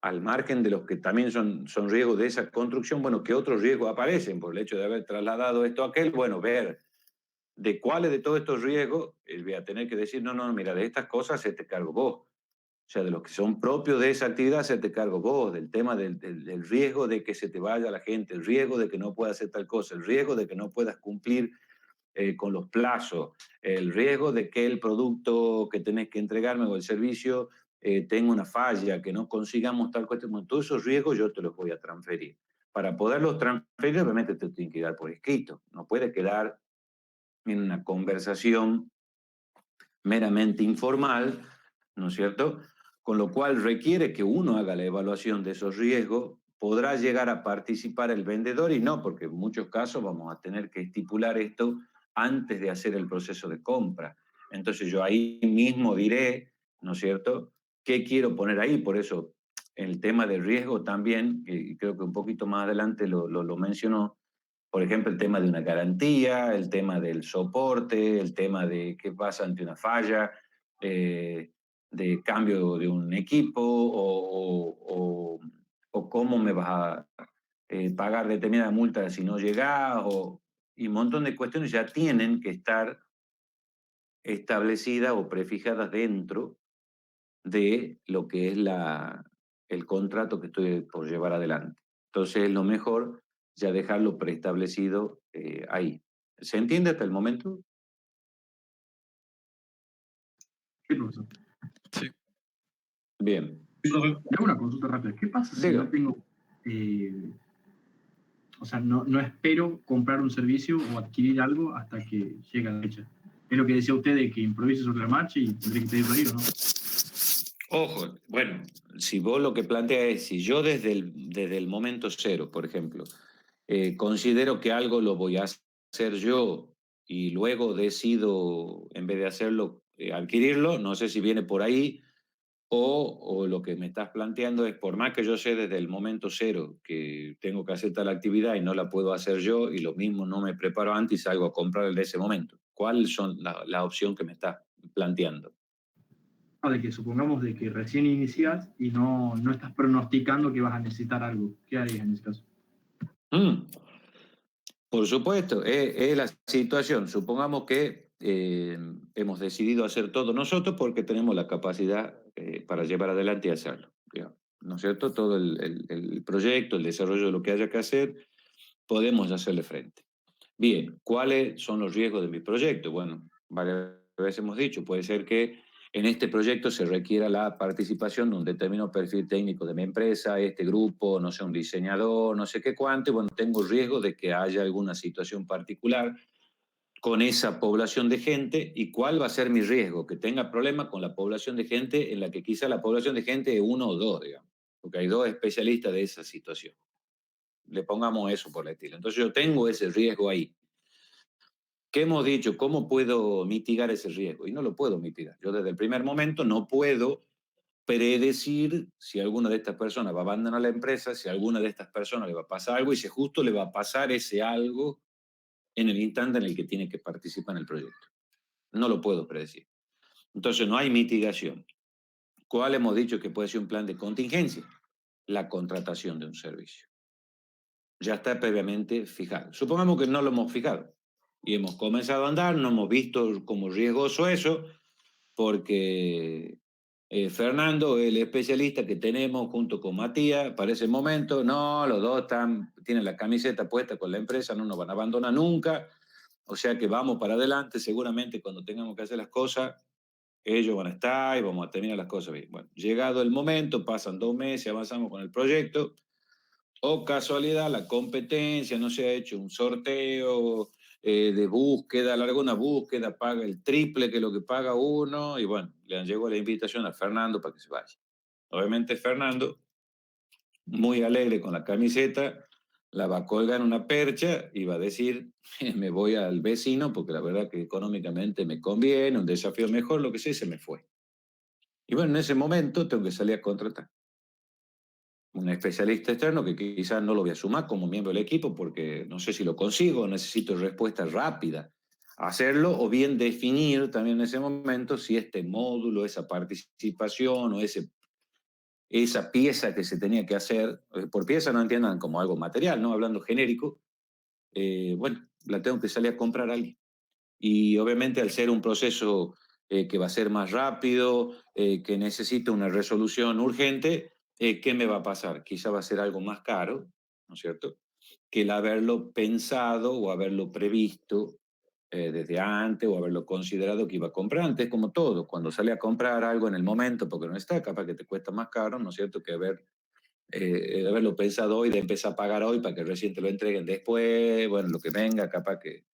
al margen de los que también son riesgos de esa construcción, bueno, ¿qué otros riesgos aparecen por el hecho de haber trasladado esto a aquel? Bueno, ver de cuáles de todos estos riesgos voy a tener que decir, no, no, mira, de estas cosas se te cargo vos. O sea, de los que son propios de esa actividad se te cargo vos, del tema del riesgo de que se te vaya la gente, el riesgo de que no puedas hacer tal cosa, el riesgo de que no puedas cumplir con los plazos, el riesgo de que el producto que tenés que entregarme o el servicio tenga una falla, que no consigamos tal cuestión. Bueno, todos esos riesgos yo te los voy a transferir. Para poderlos transferir, obviamente te tienen que dar por escrito. No puede quedar en una conversación meramente informal, ¿no es cierto? Con lo cual requiere que uno haga la evaluación de esos riesgos, podrá llegar a participar el vendedor y no, porque en muchos casos vamos a tener que estipular esto antes de hacer el proceso de compra. Entonces yo ahí mismo diré, ¿no es cierto?, qué quiero poner ahí. Por eso el tema del riesgo también, y creo que un poquito más adelante lo mencionó, por ejemplo, el tema de una garantía, el tema del soporte, el tema de qué pasa ante una falla, de cambio de un equipo o cómo me vas a pagar determinada multa si no llegás, y un montón de cuestiones ya tienen que estar establecidas o prefijadas dentro de lo que es el contrato que estoy por llevar adelante. Entonces es lo mejor ya dejarlo preestablecido ahí. ¿Se entiende hasta el momento? Sí, profesor. Sí. Bien. Le hago una consulta rápida. ¿Qué pasa si Diga. yo tengo, o sea, no espero comprar un servicio o adquirir algo hasta que llegue la fecha? Es lo que decía usted de que improvise sobre la marcha y tendré que pedirlo ahí, ¿o no? Ojo, bueno, si vos lo que planteas es, si yo desde el momento cero, por ejemplo, considero que algo lo voy a hacer yo y luego decido, en vez de hacerlo, adquirirlo, no sé si viene por ahí, o lo que me estás planteando es, por más que yo sé desde el momento cero que tengo que hacer tal actividad y no la puedo hacer yo, y lo mismo no me preparo antes y salgo a comprar en ese momento. ¿Cuáles son la opción que me estás planteando? De que supongamos de que recién inicias y no estás pronosticando que vas a necesitar algo. ¿Qué harías en ese caso? Mm, por supuesto, es la situación. Supongamos que hemos decidido hacer todo nosotros porque tenemos la capacidad para llevar adelante y hacerlo, digamos, ¿no es cierto? Todo el proyecto, el desarrollo de lo que haya que hacer, podemos hacerle frente. Bien, ¿cuáles son los riesgos de mi proyecto? Bueno, varias veces hemos dicho, puede ser que en este proyecto se requiera la participación de un determinado perfil técnico de mi empresa, este grupo, no sé, un diseñador, no sé qué cuánto, y bueno, tengo riesgo de que haya alguna situación particular con esa población de gente. ¿Y cuál va a ser mi riesgo? Que tenga problemas con la población de gente en la que quizá la población de gente es uno o dos, digamos, porque hay dos especialistas de esa situación. Le pongamos eso por el estilo. Entonces yo tengo ese riesgo ahí. ¿Qué hemos dicho? ¿Cómo puedo mitigar ese riesgo? Y no lo puedo mitigar. Yo desde el primer momento no puedo predecir si alguna de estas personas va a abandonar la empresa, si a alguna de estas personas le va a pasar algo y si justo le va a pasar ese algo en el instante en el que tiene que participar en el proyecto. No lo puedo predecir. Entonces no hay mitigación. ¿Cuál hemos dicho que puede ser un plan de contingencia? La contratación de un servicio. Ya está previamente fijado. Supongamos que no lo hemos fijado y hemos comenzado a andar, no hemos visto como riesgoso eso, porque Fernando, el especialista que tenemos junto con Matías, para ese momento, no, los dos tienen la camiseta puesta con la empresa, no nos van a abandonar nunca, o sea que vamos para adelante, seguramente cuando tengamos que hacer las cosas, ellos van a estar y vamos a terminar las cosas bien. Bueno, llegado el momento, pasan 2 meses, avanzamos con el proyecto. o casualidad la competencia no se ha hecho un sorteo de búsqueda, alguna búsqueda, paga el triple que lo que paga uno, y bueno, le llegó la invitación a Fernando para que se vaya. Obviamente Fernando, muy alegre con la camiseta, la va a colgar en una percha y va a decir, me voy al vecino porque la verdad que económicamente me conviene, un desafío mejor, lo que sea, y se me fue. Y bueno, en ese momento tengo que salir a contratar un especialista externo que quizás no lo voy a sumar como miembro del equipo porque no sé si lo consigo, necesito respuesta rápida a hacerlo, o bien definir también en ese momento si este módulo, esa participación o esa pieza que se tenía que hacer, por pieza no entiendan como algo material, ¿no? Hablando genérico, bueno, la tengo que salir a comprar a alguien. Y obviamente al ser un proceso que va a ser más rápido, que necesita una resolución urgente, ¿qué me va a pasar? Quizá va a ser algo más caro, ¿no es cierto? Que el haberlo pensado o haberlo previsto desde antes o haberlo considerado que iba a comprar antes, como todo. Cuando sale a comprar algo en el momento porque no está, capaz que te cuesta más caro, ¿no es cierto? Que haberlo pensado hoy, de empezar a pagar hoy para que recién te lo entreguen después, bueno, lo que venga, capaz que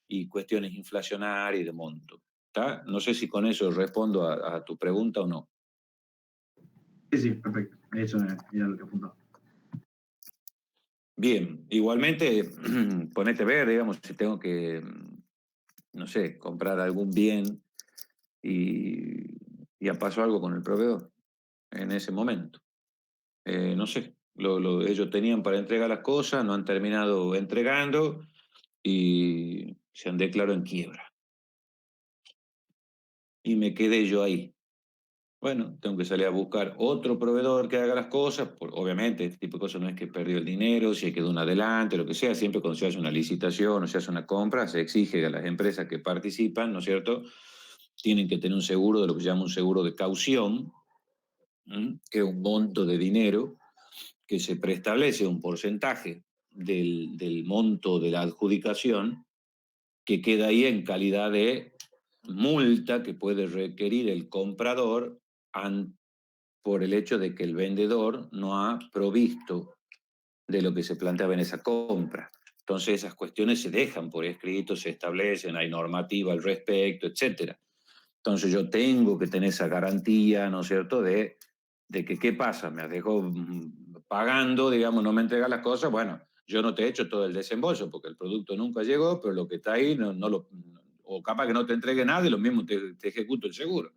y cuestiones inflacionarias y de monto. ¿Tá? No sé si con eso respondo a tu pregunta o no. Sí, sí, perfecto. Eso era lo que apuntaba. Bien, igualmente, ponete a ver, digamos, si tengo que, no sé, comprar algún bien y pasó algo con el proveedor en ese momento. No sé, ellos tenían para entregar las cosas, no han terminado entregando y se han declarado en quiebra. Y me quedé yo ahí. Bueno, tengo que salir a buscar otro proveedor que haga las cosas. Obviamente, este tipo de cosas no es que perdió el dinero, si quedó un adelante, lo que sea. Siempre cuando se hace una licitación o se hace una compra, se exige a las empresas que participan, ¿no es cierto? Tienen que tener un seguro de lo que se llama un seguro de caución, que es un monto de dinero que se preestablece un porcentaje del monto de la adjudicación que queda ahí en calidad de multa que puede requerir el comprador por el hecho de que el vendedor no ha provisto de lo que se planteaba en esa compra. Entonces esas cuestiones se dejan por escrito, se establecen, hay normativa al respecto, etcétera. Entonces yo tengo que tener esa garantía, ¿no es cierto?, de que qué pasa, me dejó pagando, digamos, no me entrega las cosas, bueno, yo no te he hecho todo el desembolso porque el producto nunca llegó, pero lo que está ahí no lo, o capaz que no te entregue nada y lo mismo te ejecuto el seguro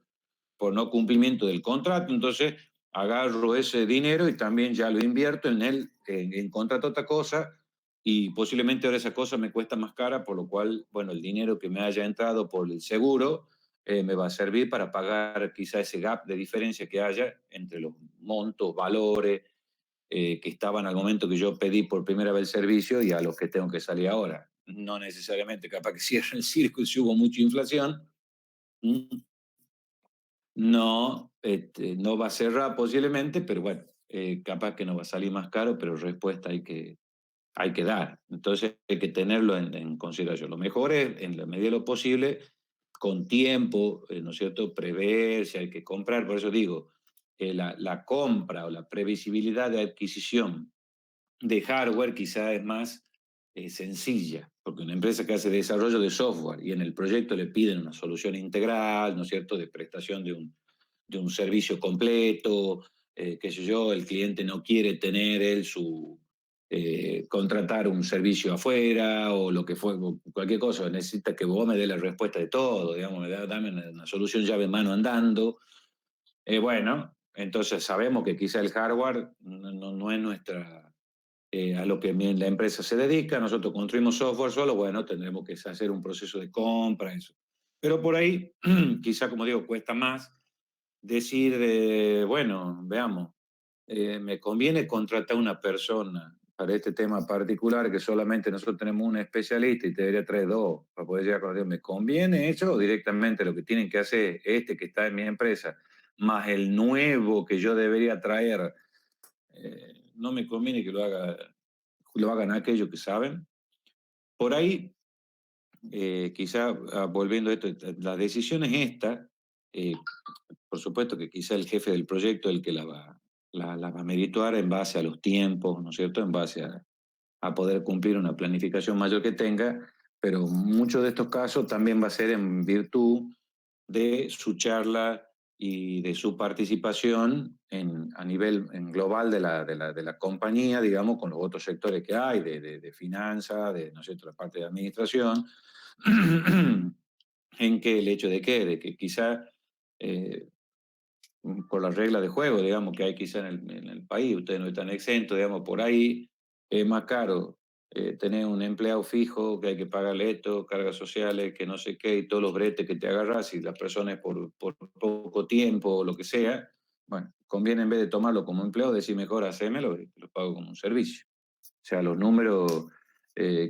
por no cumplimiento del contrato, entonces agarro ese dinero y también ya lo invierto en contrato otra cosa y posiblemente ahora esa cosa me cuesta más cara, por lo cual, bueno, el dinero que me haya entrado por el seguro me va a servir para pagar quizá ese gap de diferencia que haya entre los montos, valores que estaban al momento que yo pedí por primera vez el servicio y a los que tengo que salir ahora. No necesariamente, capaz que cierre el circo si hubo mucha inflación. No, no va a cerrar posiblemente, pero bueno, capaz que no va a salir más caro, pero respuesta hay que dar. Entonces hay que tenerlo en consideración. Lo mejor es, en la medida de lo posible, con tiempo, ¿no es cierto?, prever si hay que comprar. Por eso digo, la compra o la previsibilidad de adquisición de hardware quizá es más sencilla, porque una empresa que hace desarrollo de software y en el proyecto le piden una solución integral, ¿no es cierto?, de prestación de un servicio completo, qué sé yo, el cliente no quiere tener él contratar un servicio afuera o lo que fue, cualquier cosa, necesita que vos me dé la respuesta de todo, digamos, dame una solución llave en mano andando. Bueno, entonces sabemos que quizá el hardware no es a lo que la empresa se dedica, nosotros construimos software solo, bueno, tendremos que hacer un proceso de compra, eso. Pero por ahí, quizá, como digo, cuesta más decir, bueno, veamos, me conviene contratar una persona para este tema particular que solamente nosotros tenemos un especialista y te debería traer dos para poder llegar con Dios. ¿Me conviene eso o directamente lo que tienen que hacer este que está en mi empresa, más el nuevo que yo debería traer? No me conviene que lo hagan aquellos que saben. Por ahí, quizá volviendo a esto, la decisión es esta. Por supuesto que quizá el jefe del proyecto es el que la va la va a merituar en base a los tiempos, ¿no es cierto? En base a poder cumplir una planificación mayor que tenga, pero muchos de estos casos también va a ser en virtud de su charla y de su participación a nivel en global de la compañía, digamos, con los otros sectores que hay, de finanzas, ¿no es cierto?, la parte de administración, en que el hecho de que quizá eh, por las reglas de juego, digamos, que hay quizá en el país, ustedes no están exentos, digamos, por ahí es más caro tener un empleado fijo, que hay que pagarle esto, cargas sociales, que no sé qué, y todos los bretes que te agarras, y las personas por poco tiempo o lo que sea, bueno, conviene en vez de tomarlo como empleado, decir mejor hacémelo y lo pago como un servicio. O sea, los números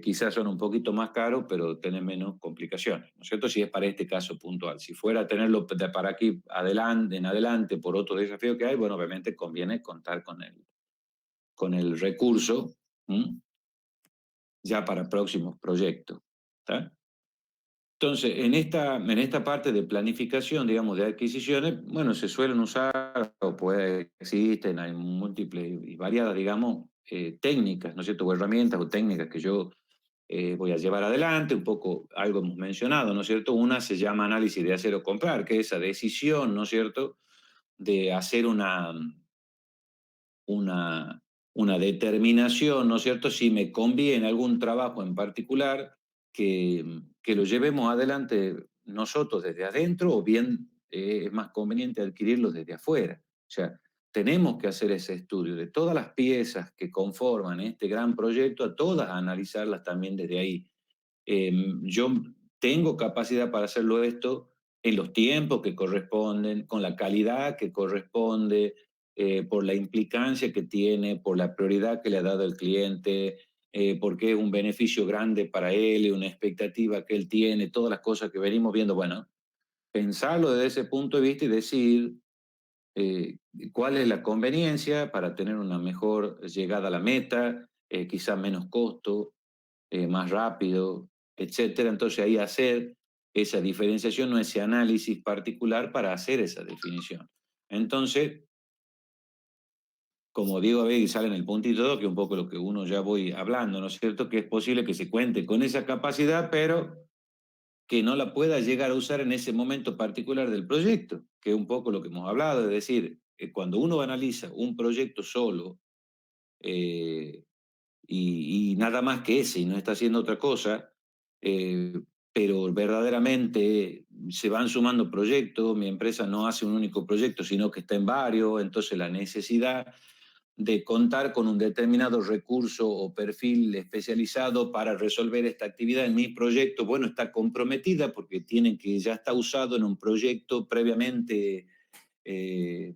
quizás son un poquito más caros, pero tienen menos complicaciones, ¿no es cierto? Si es para este caso puntual. Si fuera a tenerlo para aquí adelante, en adelante por otro desafío que hay, bueno, obviamente conviene contar con el recurso, ¿m?, ya para próximos proyectos. ¿Tá? Entonces, en esta parte de planificación, digamos, de adquisiciones, bueno, se suelen usar, o puede, existen, hay múltiples y variadas, digamos, técnicas, ¿no es cierto?, o herramientas o técnicas que yo voy a llevar adelante, un poco algo hemos mencionado, ¿no es cierto? Una se llama análisis de hacer o comprar, que es esa decisión, ¿no es cierto?, de hacer una, una determinación, ¿no es cierto?, si me conviene algún trabajo en particular, que lo llevemos adelante nosotros desde adentro o bien es más conveniente adquirirlo desde afuera. O sea, tenemos que hacer ese estudio de todas las piezas que conforman este gran proyecto, a todas analizarlas también desde ahí. Yo tengo capacidad para hacerlo esto en los tiempos que corresponden, con la calidad que corresponde, por la implicancia que tiene, por la prioridad que le ha dado el cliente, porque es un beneficio grande para él, una expectativa que él tiene, todas las cosas que venimos viendo. Bueno, pensarlo desde ese punto de vista y decir eh, cuál es la conveniencia para tener una mejor llegada a la meta, quizá menos costo, más rápido, etcétera. Entonces ahí hacer esa diferenciación o ese análisis particular para hacer esa definición. Entonces, como digo, a ver, y sale en el puntito 2, que es un poco lo que uno ya voy hablando, ¿no es cierto? Que es posible que se cuente con esa capacidad, pero que no la pueda llegar a usar en ese momento particular del proyecto, que es un poco lo que hemos hablado, es decir, cuando uno analiza un proyecto solo, eh, y nada más que ese, y no está haciendo otra cosa, eh, pero verdaderamente se van sumando proyectos, mi empresa no hace un único proyecto, sino que está en varios, entonces la necesidad de contar con un determinado recurso o perfil especializado para resolver esta actividad en mi proyecto, bueno, está comprometida porque tienen que ya está usado en un proyecto previamente eh,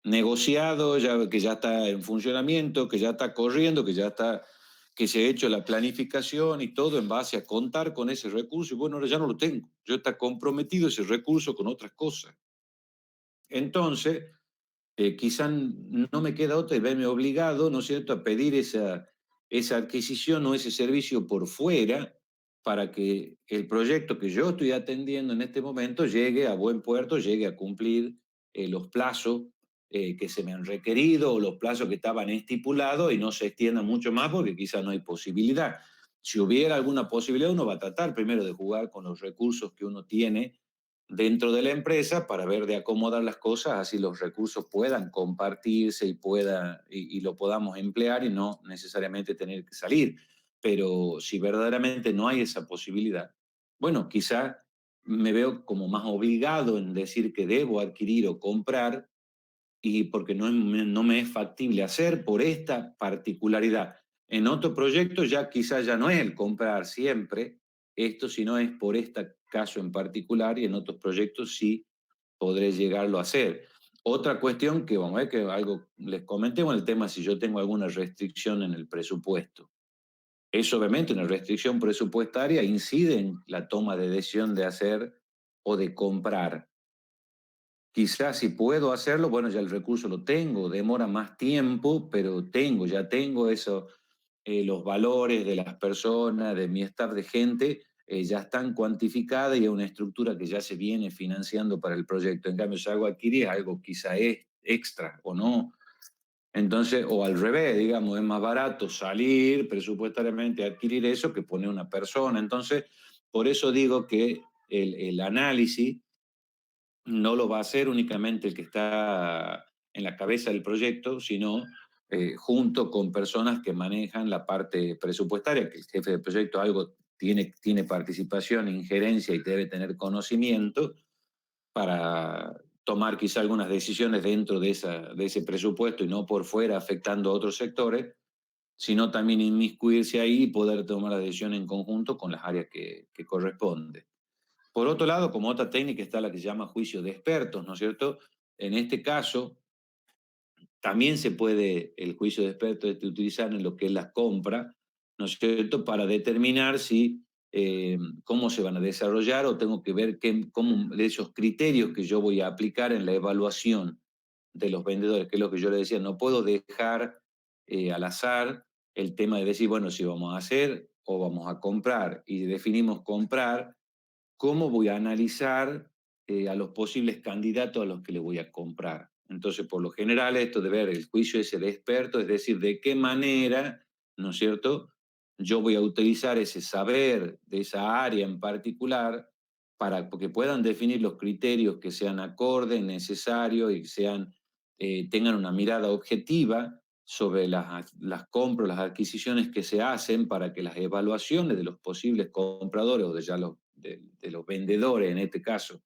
negociado, ya, que ya está en funcionamiento, que ya está corriendo, que se ha hecho la planificación y todo en base a contar con ese recurso. Y bueno, ahora ya no lo tengo. Yo está comprometido ese recurso con otras cosas. Entonces, quizá no me queda otra y verme obligado, ¿no es cierto?, a pedir esa adquisición o ese servicio por fuera para que el proyecto que yo estoy atendiendo en este momento llegue a buen puerto, llegue a cumplir los plazos que se me han requerido o los plazos que estaban estipulados y no se extienda mucho más porque quizá no hay posibilidad. Si hubiera alguna posibilidad, uno va a tratar primero de jugar con los recursos que uno tiene dentro de la empresa para ver de acomodar las cosas, así los recursos puedan compartirse y lo podamos emplear y no necesariamente tener que salir. Pero si verdaderamente no hay esa posibilidad, bueno, quizá me veo como más obligado en decir que debo adquirir o comprar y porque no me es factible hacer por esta particularidad. En otro proyecto ya quizás ya no es el comprar siempre esto, sino es por este caso en particular y en otros proyectos sí podré llegarlo a hacer. Otra cuestión que vamos a ver que algo les comentemos el tema si yo tengo alguna restricción en el presupuesto. Eso obviamente una restricción presupuestaria incide en la toma de decisión de hacer o de comprar. Quizás si puedo hacerlo, bueno, ya el recurso lo tengo, demora más tiempo, pero ya tengo eso, los valores de las personas, de mi staff de gente, ya están cuantificadas y es una estructura que ya se viene financiando para el proyecto. En cambio, si algo adquirir algo quizá es extra o no, Entonces, o al revés, digamos, es más barato salir presupuestariamente a adquirir eso que poner una persona. Entonces, por eso digo que el análisis no lo va a hacer únicamente el que está en la cabeza del proyecto, sino junto con personas que manejan la parte presupuestaria, que el jefe de proyecto algo tiene participación, injerencia y debe tener conocimiento para tomar quizá algunas decisiones dentro de ese presupuesto y no por fuera afectando a otros sectores, sino también inmiscuirse ahí y poder tomar la decisión en conjunto con las áreas que corresponde. Por otro lado, como otra técnica está la que se llama juicio de expertos, ¿no es cierto? En este caso, también se puede el juicio de expertos utilizar en lo que es la compra, ¿no es cierto?, para determinar si cómo se van a desarrollar o tengo que ver cómo, de esos criterios que yo voy a aplicar en la evaluación de los vendedores, que es lo que yo le decía, no puedo dejar al azar el tema de decir, bueno, si vamos a hacer o vamos a comprar y definimos comprar, ¿cómo voy a analizar a los posibles candidatos a los que le voy a comprar? Entonces, por lo general, esto de ver el juicio ese de experto, es decir, de qué manera, ¿no es cierto?, yo voy a utilizar ese saber de esa área en particular para que puedan definir los criterios que sean acordes, necesarios y que sean, tengan una mirada objetiva sobre las compras, las adquisiciones que se hacen para que las evaluaciones de los posibles compradores o de los vendedores, en este caso,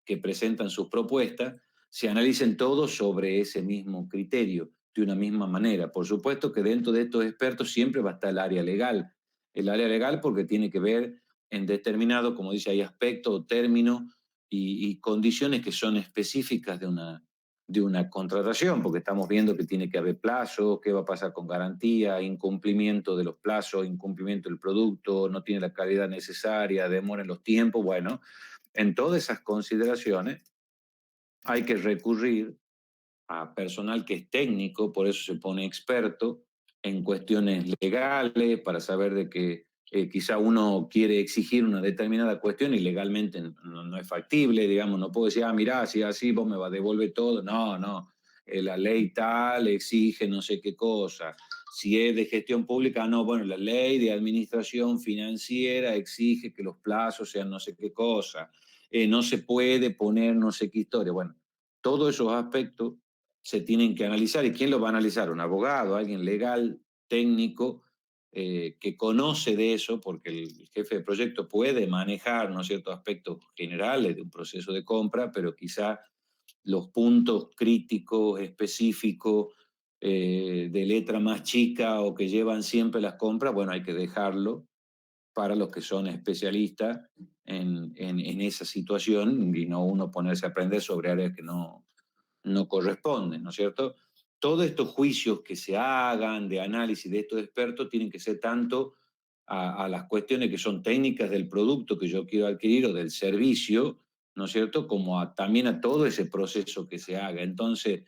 que presentan sus propuestas, se analicen todos sobre ese mismo criterio, de una misma manera. Por supuesto que dentro de estos expertos siempre va a estar el área legal. El área legal porque tiene que ver en determinado, como dice, hay aspectos o términos y condiciones que son específicas de una contratación, porque estamos viendo que tiene que haber plazos, qué va a pasar con garantía, incumplimiento de los plazos, incumplimiento del producto, no tiene la calidad necesaria, demora en los tiempos. Bueno, en todas esas consideraciones hay que recurrir a personal que es técnico, por eso se pone experto en cuestiones legales, para saber de que quizá uno quiere exigir una determinada cuestión y legalmente no es factible, digamos, no puedo decir, mirá, si así vos me vas a devolver todo. No, no, la ley tal exige no sé qué cosa. Si es de gestión pública, no, bueno, la ley de administración financiera exige que los plazos sean no sé qué cosa. No se puede poner no sé qué historia. Bueno, todos esos aspectos se tienen que analizar. ¿Y quién lo va a analizar? Un abogado, alguien legal, técnico, que conoce de eso, porque el jefe de proyecto puede manejar, ¿no?, ciertos aspectos generales de un proceso de compra, pero quizá los puntos críticos, específicos, de letra más chica o que llevan siempre las compras, bueno, hay que dejarlo para los que son especialistas en esa situación y no uno ponerse a aprender sobre áreas que no corresponden, ¿no es cierto? Todos estos juicios que se hagan de análisis de estos expertos tienen que ser tanto a las cuestiones que son técnicas del producto que yo quiero adquirir o del servicio, ¿no es cierto?, como también a todo ese proceso que se haga. Entonces,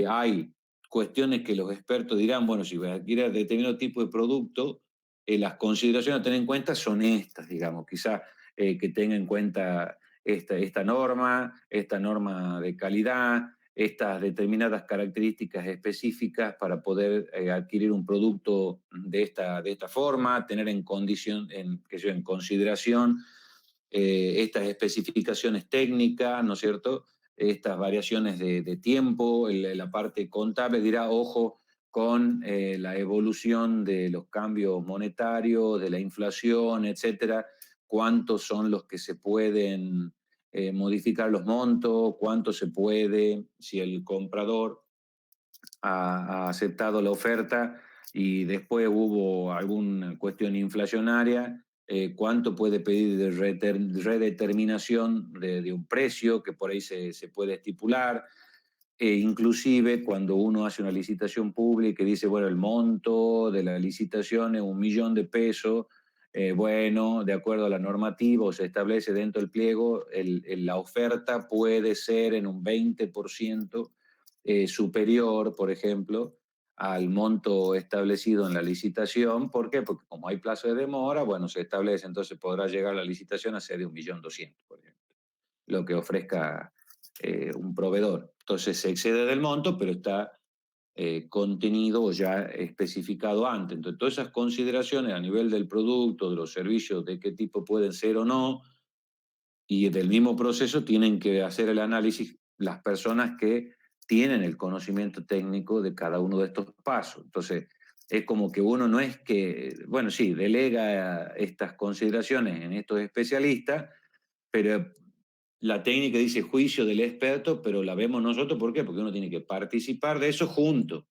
hay cuestiones que los expertos dirán, bueno, si voy a adquirir determinado tipo de producto, las consideraciones a tener en cuenta son estas, digamos, quizás que tenga en cuenta esta norma de calidad, estas determinadas características específicas para poder adquirir un producto de esta forma, tener en consideración estas especificaciones técnicas, ¿no es cierto? Estas variaciones de tiempo, la parte contable dirá, ojo, con la evolución de los cambios monetarios, de la inflación, etcétera, cuántos son los que se pueden modificar los montos, cuánto se puede, si el comprador ha aceptado la oferta y después hubo alguna cuestión inflacionaria, cuánto puede pedir de redeterminación de un precio que por ahí se puede estipular. Inclusive cuando uno hace una licitación pública y dice, bueno, el monto de la licitación es 1.000.000 de pesos, bueno, de acuerdo a la normativa o se establece dentro del pliego, la oferta puede ser en un 20% superior, por ejemplo, al monto establecido en la licitación. ¿Por qué? Porque como hay plazo de demora, bueno, se establece, entonces podrá llegar la licitación a ser de 1.200.000, por ejemplo, lo que ofrezca un proveedor. Entonces se excede del monto, pero está contenido ya especificado antes. Entonces, todas esas consideraciones a nivel del producto, de los servicios, de qué tipo pueden ser o no, y del mismo proceso tienen que hacer el análisis las personas que tienen el conocimiento técnico de cada uno de estos pasos. Entonces, es como que uno no es que, bueno, sí, delega estas consideraciones en estos especialistas, pero la técnica dice juicio del experto, pero la vemos nosotros, ¿por qué? Porque uno tiene que participar de eso junto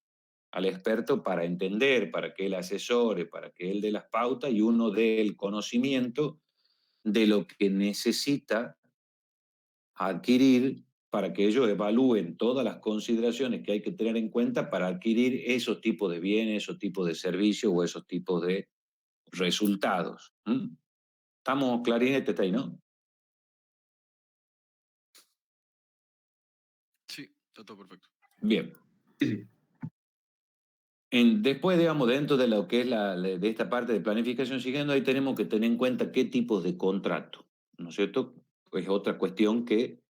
al experto para entender, para que él asesore, para que él dé las pautas y uno dé el conocimiento de lo que necesita adquirir para que ellos evalúen todas las consideraciones que hay que tener en cuenta para adquirir esos tipos de bienes, esos tipos de servicios o esos tipos de resultados. ¿Mm? ¿Estamos clarinetes hasta ahí, no? Sí, está todo perfecto. Bien. Sí, sí. Después, digamos, dentro de lo que es de esta parte de planificación siguiendo, ahí tenemos que tener en cuenta qué tipos de contrato, ¿no es cierto? Es otra cuestión que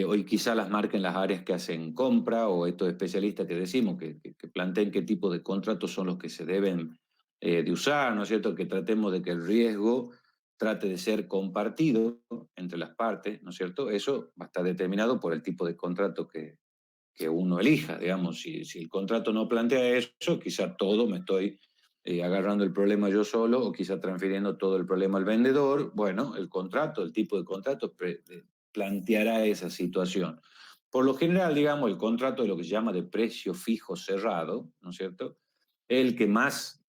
hoy quizá las marquen las áreas que hacen compra o estos especialistas que decimos que planteen qué tipo de contratos son los que se deben de usar, ¿no es cierto? Que tratemos de que el riesgo trate de ser compartido entre las partes, ¿no es cierto? Eso va a estar determinado por el tipo de contrato que uno elija, digamos, si el contrato no plantea eso, quizá todo me estoy agarrando el problema yo solo o quizá transfiriendo todo el problema al vendedor. Bueno, el contrato, el tipo de contrato planteará esa situación. Por lo general, digamos, el contrato de lo que se llama de precio fijo cerrado, ¿no es cierto? El que más,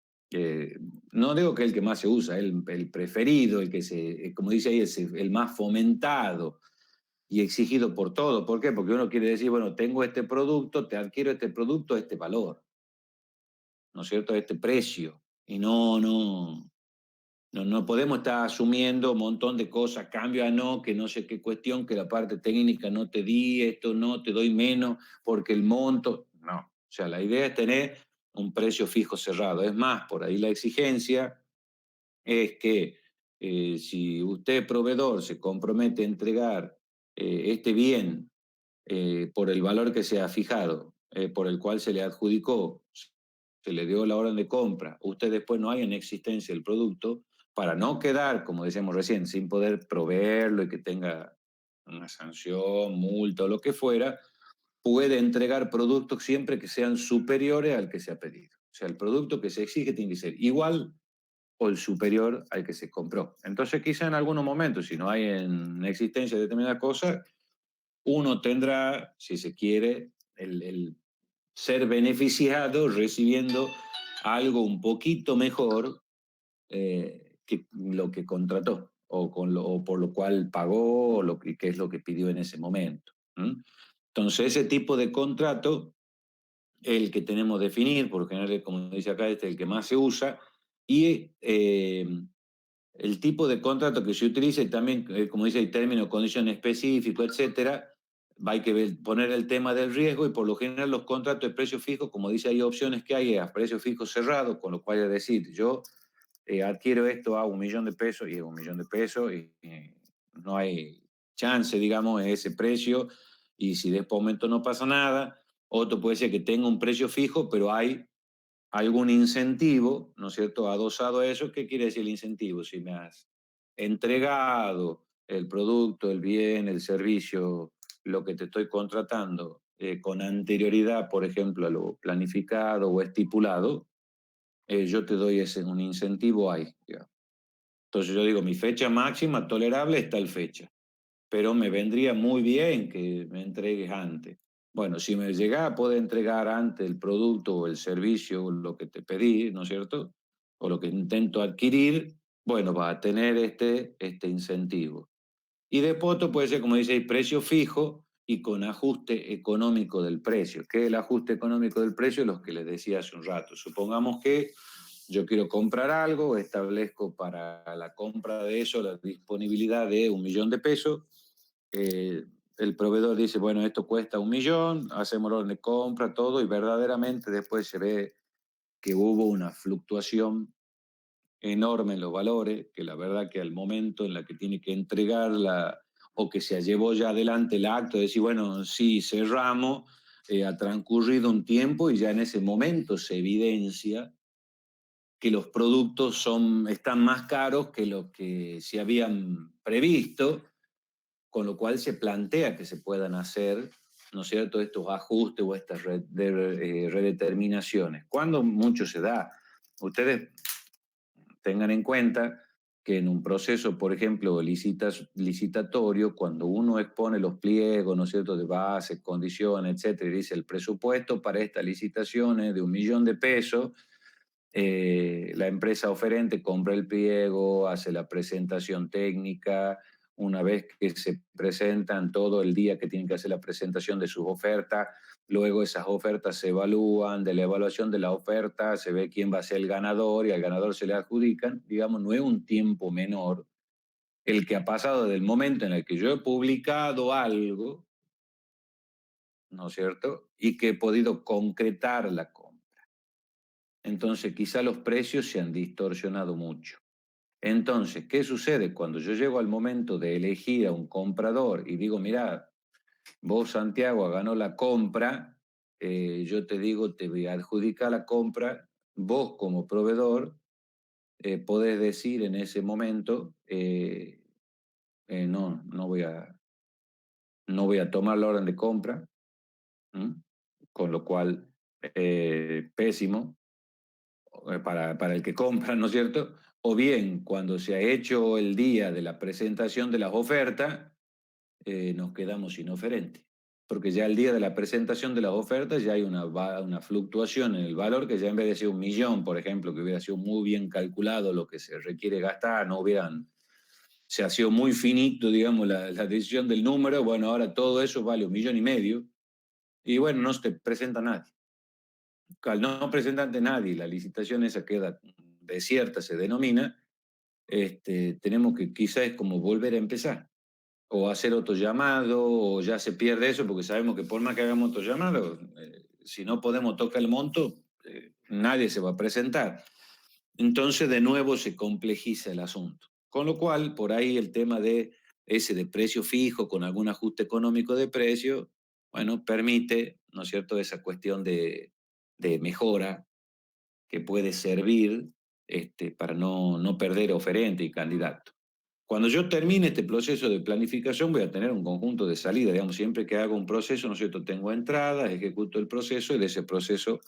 no digo que el que más se usa, el preferido, el que se, como dice ahí, es el más fomentado y exigido por todo. ¿Por qué? Porque uno quiere decir, bueno, tengo este producto, te adquiero este producto a este valor, ¿no es cierto? A este precio. Y no podemos estar asumiendo un montón de cosas, cambio a no, que no sé qué cuestión, que la parte técnica no te di, esto no, te doy menos, porque el monto, no. O sea, la idea es tener un precio fijo cerrado. Es más, por ahí la exigencia es que si usted, proveedor, se compromete a entregar este bien por el valor que se ha fijado, por el cual se le adjudicó, se le dio la orden de compra, usted después no hay en existencia el producto, para no quedar, como decíamos recién, sin poder proveerlo y que tenga una sanción, multa o lo que fuera, puede entregar productos siempre que sean superiores al que se ha pedido. O sea, el producto que se exige tiene que ser igual o el superior al que se compró. Entonces, quizá en algunos momentos, si no hay en existencia determinada cosa, uno tendrá, si se quiere, el ser beneficiado recibiendo algo un poquito mejor que lo que contrató o por lo cual pagó o que es lo que pidió en ese momento. ¿Mm? Entonces, ese tipo de contrato, el que tenemos que definir, por lo general, como dice acá, este es el que más se usa, y el tipo de contrato que se utilice también, como dice, el término, condición específico, etcétera, hay que poner el tema del riesgo y por lo general los contratos de precio fijo, como dice, hay opciones que hay a precio fijo cerrado, con lo cual es decir, yo adquiero esto a 1.000.000 de pesos y es 1.000.000 de pesos y no hay chance, digamos, en ese precio y si de este momento no pasa nada, otro puede ser que tenga un precio fijo, pero hay algún incentivo, ¿no es cierto?, adosado a eso. ¿Qué quiere decir el incentivo? Si me has entregado el producto, el bien, el servicio, lo que te estoy contratando con anterioridad, por ejemplo, a lo planificado o estipulado, yo te doy un incentivo ahí, digamos. Entonces yo digo, mi fecha máxima tolerable es tal fecha, pero me vendría muy bien que me entregues antes. Bueno, si me llega a poder entregar antes el producto o el servicio o lo que te pedí, ¿no es cierto? O lo que intento adquirir, bueno, va a tener este incentivo. Y de poto puede ser, como dice, el precio fijo y con ajuste económico del precio. ¿Qué es el ajuste económico del precio? Los que les decía hace un rato. Supongamos que yo quiero comprar algo, establezco para la compra de eso la disponibilidad de 1.000.000 de pesos. El proveedor dice, bueno, esto cuesta 1.000.000, hacemos la orden de compra, todo, y verdaderamente después se ve que hubo una fluctuación enorme en los valores, que la verdad que al momento en la que tiene que entregarla o que se llevó ya adelante el acto de decir, bueno, sí, cerramos, ha transcurrido un tiempo y ya en ese momento se evidencia que los productos están más caros que lo que se habían previsto, con lo cual se plantea que se puedan hacer, ¿no es cierto?, estos ajustes o estas redeterminaciones. Cuando mucho se da, ustedes tengan en cuenta que en un proceso, por ejemplo, licitatorio, cuando uno expone los pliegos, ¿no es cierto?, de bases, condiciones, etcétera, y dice el presupuesto para esta licitación es de $1.000.000, la empresa oferente compra el pliego, hace la presentación técnica. Una vez que se presentan todo el día que tienen que hacer la presentación de sus ofertas, luego esas ofertas se evalúan, de la evaluación de la oferta se ve quién va a ser el ganador y al ganador se le adjudican. Digamos, no es un tiempo menor el que ha pasado del momento en el que yo he publicado algo, ¿no es cierto?, y que he podido concretar la compra. Entonces, quizá los precios se han distorsionado mucho. Entonces, ¿qué sucede? Cuando yo llego al momento de elegir a un comprador y digo, mira, vos, Santiago, ganó la compra, yo te digo, te voy a adjudicar la compra, vos como proveedor podés decir en ese momento, no voy a tomar la orden de compra, ¿m? Con lo cual, pésimo, para el que compra, ¿no es cierto? O bien, cuando se ha hecho el día de la presentación de las ofertas, nos quedamos sin oferente. Porque ya el día de la presentación de las ofertas ya hay una fluctuación en el valor que ya en vez de ser 1.000.000, por ejemplo, que hubiera sido muy bien calculado lo que se requiere gastar, se ha sido muy finito, digamos, la decisión del número, bueno, ahora todo eso vale 1.500.000 y bueno, no se presenta nadie. Al no presentante nadie, la licitación esa queda desierta, se denomina, tenemos que quizás es como volver a empezar, o hacer otro llamado, o ya se pierde eso, porque sabemos que por más que hagamos otro llamado, si no podemos tocar el monto, nadie se va a presentar. Entonces, de nuevo, se complejiza el asunto. Con lo cual, por ahí el tema de precio fijo con algún ajuste económico de precio, bueno, permite, ¿no es cierto?, esa cuestión de mejora que puede servir para no perder oferente y candidato. Cuando yo termine este proceso de planificación voy a tener un conjunto de salidas, digamos, siempre que hago un proceso, ¿no es cierto?, tengo entradas, ejecuto el proceso y de ese proceso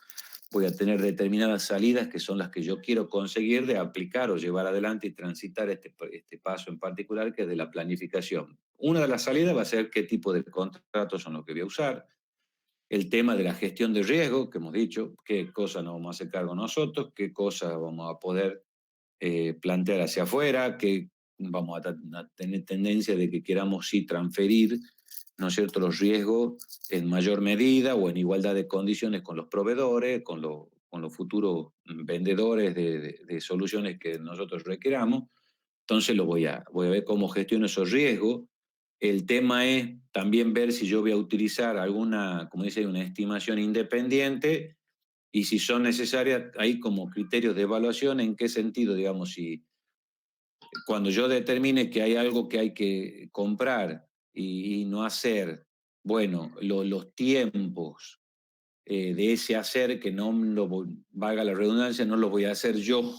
voy a tener determinadas salidas que son las que yo quiero conseguir de aplicar o llevar adelante y transitar este paso en particular que es de la planificación. Una de las salidas va a ser qué tipo de contratos son los que voy a usar, el tema de la gestión de riesgo, que hemos dicho, qué cosas nos vamos a hacer cargo nosotros, qué cosas vamos a poder plantear hacia afuera, qué vamos a tener tendencia de que queramos sí transferir, ¿no es cierto?, los riesgos en mayor medida o en igualdad de condiciones con los proveedores, con los futuros vendedores de soluciones que nosotros requeramos. Entonces voy a ver cómo gestiono esos riesgos. El tema es también ver si yo voy a utilizar alguna, como dice, una estimación independiente y si son necesarias, hay como criterios de evaluación, en qué sentido, digamos, si cuando yo determine que hay algo que hay que comprar y no hacer, bueno, los tiempos de ese hacer, que no valga la redundancia, no lo voy a hacer yo,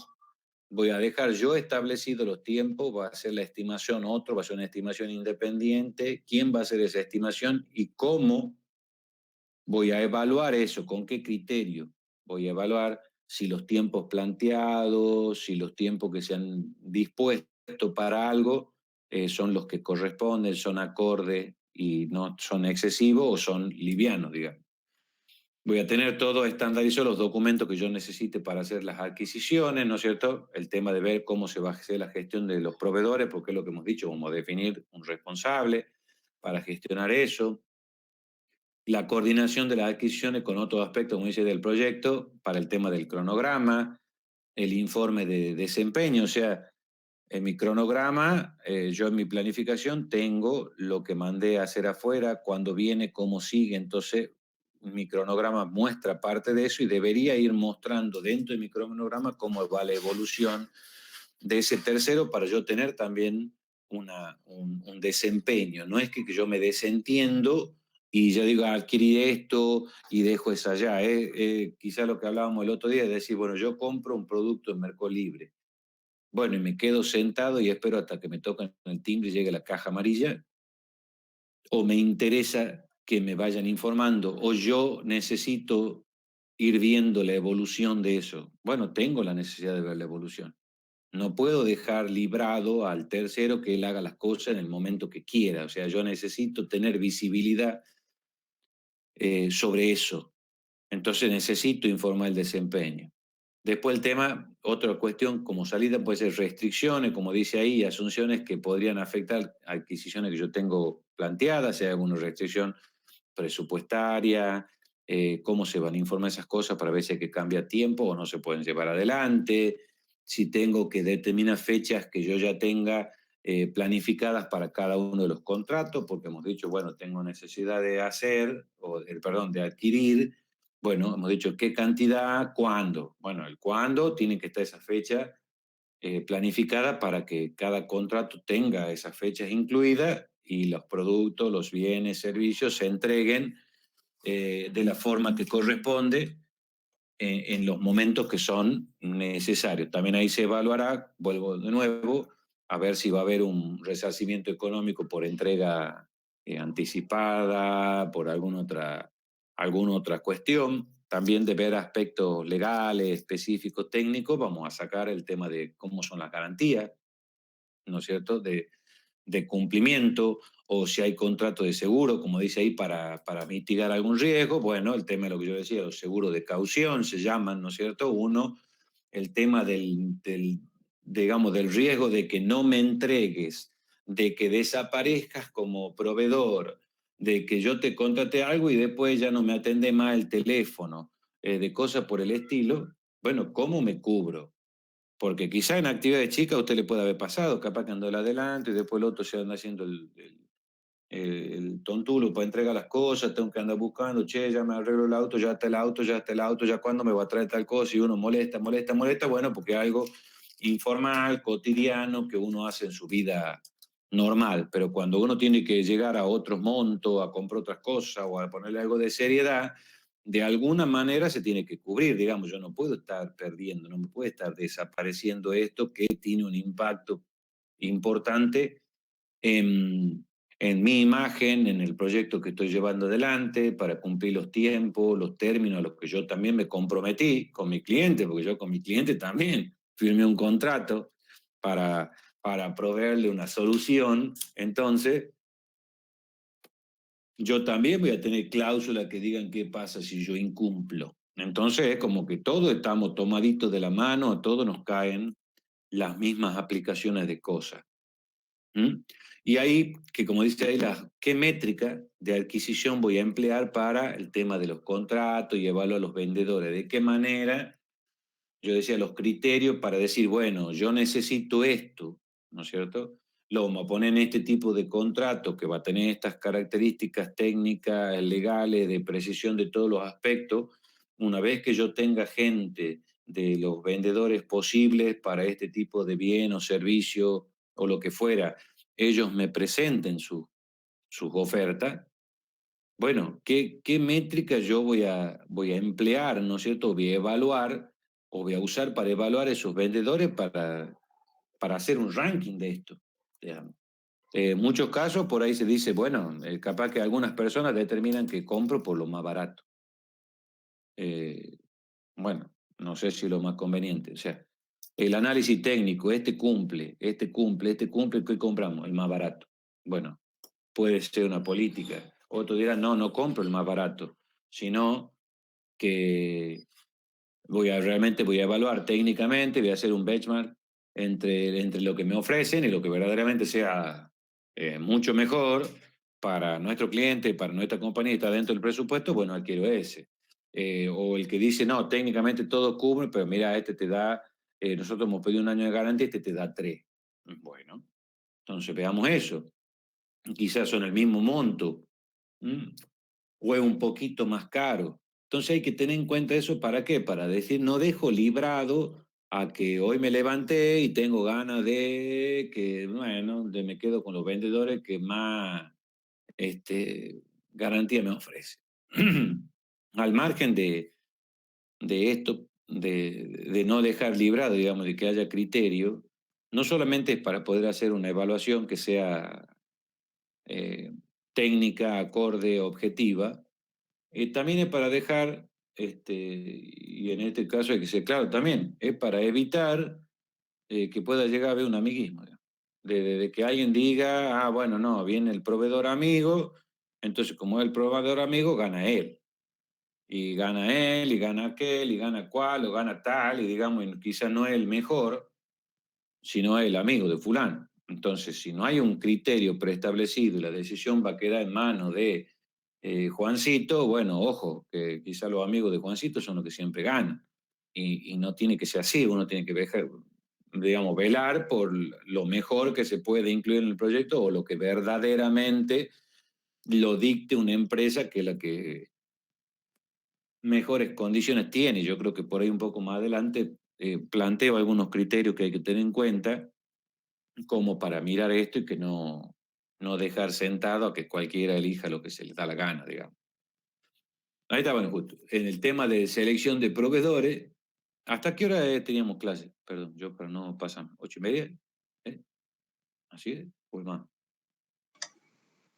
voy a dejar yo establecido los tiempos, va a ser la estimación otro, va a ser una estimación independiente, quién va a hacer esa estimación y cómo voy a evaluar eso, con qué criterio voy a evaluar si los tiempos planteados, si los tiempos que se han dispuesto para algo son los que corresponden, son acordes y no son excesivos o son livianos, digamos. Voy a tener todo estandarizado, los documentos que yo necesite para hacer las adquisiciones, ¿no es cierto? El tema de ver cómo se va a hacer la gestión de los proveedores, porque es lo que hemos dicho, vamos a definir un responsable para gestionar eso. La coordinación de las adquisiciones con otros aspectos, como dice, del proyecto, para el tema del cronograma, el informe de desempeño, o sea, en mi cronograma, yo en mi planificación tengo lo que mandé a hacer afuera, cuándo viene, cómo sigue, entonces mi cronograma muestra parte de eso y debería ir mostrando dentro de mi cronograma cómo va la evolución de ese tercero para yo tener también un desempeño. No es que yo me desentiendo y ya digo, adquirí esto y dejo esa allá. Quizá lo que hablábamos el otro día es decir, bueno, yo compro un producto en Mercado Libre. Bueno, y me quedo sentado y espero hasta que me toquen el timbre y llegue la caja amarilla, o me interesa que me vayan informando, o yo necesito ir viendo la evolución de eso. Bueno, tengo la necesidad de ver la evolución. No puedo dejar librado al tercero que él haga las cosas en el momento que quiera. O sea, yo necesito tener visibilidad sobre eso. Entonces necesito informar el desempeño. Después el tema, otra cuestión como salida puede ser restricciones, como dice ahí, asunciones que podrían afectar adquisiciones que yo tengo planteadas, si hay alguna restricción presupuestaria, cómo se van a informar esas cosas para ver si hay que cambiar tiempo o no se pueden llevar adelante, si tengo que determinar fechas que yo ya tenga planificadas para cada uno de los contratos, porque hemos dicho, bueno, tengo necesidad de hacer, perdón, de adquirir, bueno, hemos dicho qué cantidad, cuándo. Bueno, el cuándo tiene que estar esa fecha planificada para que cada contrato tenga esas fechas incluidas y los productos, los bienes, servicios se entreguen de la forma que corresponde en los momentos que son necesarios. También ahí se evaluará, vuelvo de nuevo, a ver si va a haber un resarcimiento económico por entrega anticipada, por alguna otra cuestión. También de ver aspectos legales, específicos, técnicos, vamos a sacar el tema de cómo son las garantías, ¿no es cierto?, de cumplimiento, o si hay contrato de seguro, como dice ahí, para mitigar algún riesgo. Bueno, el tema de lo que yo decía, los seguros de caución se llaman, ¿no es cierto? Uno, el tema digamos, del riesgo de que no me entregues, de que desaparezcas como proveedor, de que yo te contrate algo y después ya no me atende más el teléfono, de cosas por el estilo. Bueno, ¿cómo me cubro? Porque quizá en actividades chicas a usted le puede haber pasado, capaz que andó adelante y después el otro se anda haciendo el tontulo para entregar las cosas, tengo que andar buscando, che, ya me arreglo el auto, ya está el auto, ya está el auto, ya cuándo me va a traer tal cosa, y uno molesta, molesta, molesta, bueno, porque es algo informal, cotidiano, que uno hace en su vida normal, pero cuando uno tiene que llegar a otros montos, a comprar otras cosas o a ponerle algo de seriedad, de alguna manera se tiene que cubrir, digamos, yo no puedo estar perdiendo, no me puede estar desapareciendo esto que tiene un impacto importante en mi imagen, en el proyecto que estoy llevando adelante, para cumplir los tiempos, los términos a los que yo también me comprometí con mi cliente, porque yo con mi cliente también firmé un contrato para proveerle una solución. Entonces, yo también voy a tener cláusulas que digan qué pasa si yo incumplo. Entonces, es como que todos estamos tomaditos de la mano, a todos nos caen las mismas aplicaciones de cosas. ¿Mm? Y ahí, que como dice ahí, ¿qué métrica de adquisición voy a emplear para el tema de los contratos y evaluar a los vendedores? ¿De qué manera? Yo decía los criterios para decir, bueno, yo necesito esto, ¿no es cierto? Lo vamos a poner en este tipo de contrato que va a tener estas características técnicas, legales, de precisión de todos los aspectos. Una vez que yo tenga gente de los vendedores posibles para este tipo de bien o servicio o lo que fuera, ellos me presenten sus ofertas. Bueno, ¿qué métrica yo voy a emplear, ¿no es cierto? Voy a evaluar o voy a usar para evaluar esos vendedores para hacer un ranking de esto, digamos. En muchos casos por ahí se dice, bueno, capaz que algunas personas determinan que compro por lo más barato. Bueno, no sé si es lo más conveniente. O sea, el análisis técnico, este cumple, este cumple, este cumple, ¿qué compramos? El más barato. Bueno, puede ser una política. Otro dirá, no, no compro el más barato, sino que realmente voy a evaluar técnicamente, voy a hacer un benchmark entre lo que me ofrecen y lo que verdaderamente sea mucho mejor para nuestro cliente, para nuestra compañía, está dentro del presupuesto, bueno, adquiero ese. O el que dice, no, técnicamente todo cubre, pero mira, este te da, nosotros hemos pedido un año de garantía, este te da 3. Bueno, entonces veamos eso. Quizás son el mismo monto, o es un poquito más caro. Entonces hay que tener en cuenta eso, ¿para qué? Para decir, no dejo librado a que hoy me levanté y tengo ganas de que, bueno, me quedo con los vendedores que más, garantía me ofrece? Al margen de esto, de no dejar librado, digamos, de que haya criterio, no solamente es para poder hacer una evaluación que sea eh, técnica, acorde, objetiva, también es para dejar, y en este caso hay que ser claro también, es para evitar que pueda llegar a haber un amiguismo, digamos. De que alguien diga, ah, bueno, no, viene el proveedor amigo, entonces como es el proveedor amigo, gana él. Y gana él, y gana aquel, y gana cual, o gana tal, y digamos, quizás no es el mejor, sino es el amigo de fulano. Entonces, si no hay un criterio preestablecido y la decisión va a quedar en manos de Juancito, bueno, ojo, que quizás los amigos de Juancito son los que siempre ganan. Y no tiene que ser así, uno tiene que dejar, digamos, velar por lo mejor que se puede incluir en el proyecto o lo que verdaderamente lo dicte una empresa que es la que mejores condiciones tiene. Yo creo que por ahí un poco más adelante planteo algunos criterios que hay que tener en cuenta como para mirar esto y que no dejar sentado a que cualquiera elija lo que se le da la gana, digamos. Ahí está, bueno, justo. En el tema de selección de proveedores, ¿hasta qué hora teníamos clase? Perdón, yo para no pasar. ¿8:30? ¿Eh? ¿Así es? Pues más.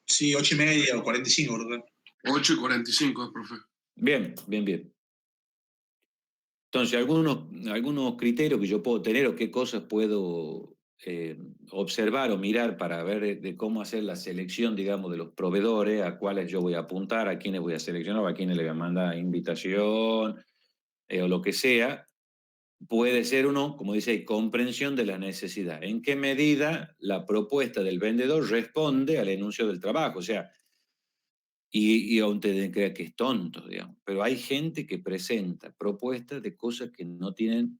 Sí, 8:30 o 45, ¿verdad? 8:45, profe. Bien, bien, bien. Entonces, algunos criterios que yo puedo tener o qué cosas puedo observar o mirar para ver de cómo hacer la selección, digamos, de los proveedores, a cuáles yo voy a apuntar, a quiénes voy a seleccionar, a quiénes le voy a mandar invitación o lo que sea, puede ser uno, como dice, comprensión de la necesidad. ¿En qué medida la propuesta del vendedor responde al enuncio del trabajo? O sea, y aún te crea que es tonto, digamos, pero hay gente que presenta propuestas de cosas que no tienen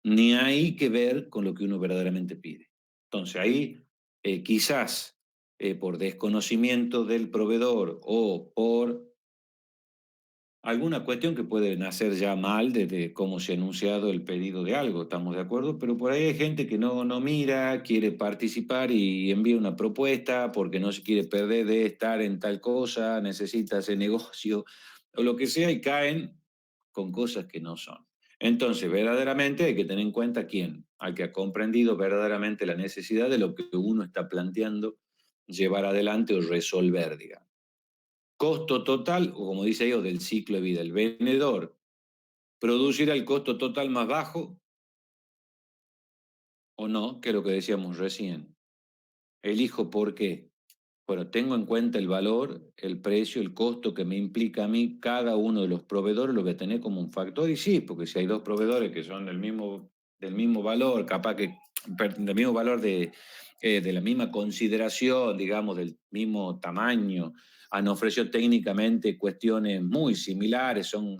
ni hay que ver con lo que uno verdaderamente pide. Entonces ahí quizás por desconocimiento del proveedor o por alguna cuestión que puede nacer ya mal desde cómo se ha anunciado el pedido de algo, estamos de acuerdo, pero por ahí hay gente que no mira, quiere participar y envía una propuesta porque no se quiere perder de estar en tal cosa, necesita ese negocio o lo que sea y caen con cosas que no son. Entonces, verdaderamente hay que tener en cuenta quién, al que ha comprendido verdaderamente la necesidad de lo que uno está planteando llevar adelante o resolver, digamos. Costo total, o como dice yo, del ciclo de vida. El vendedor producirá el costo total más bajo o no, que es lo que decíamos recién. Elijo por qué. Bueno, tengo en cuenta el valor, el precio, el costo que me implica a mí cada uno de los proveedores, lo voy a tener como un factor. Y sí, porque si hay dos proveedores que son del mismo valor, capaz que del mismo valor de la misma consideración, digamos, del mismo tamaño, han ofrecido técnicamente cuestiones muy similares, son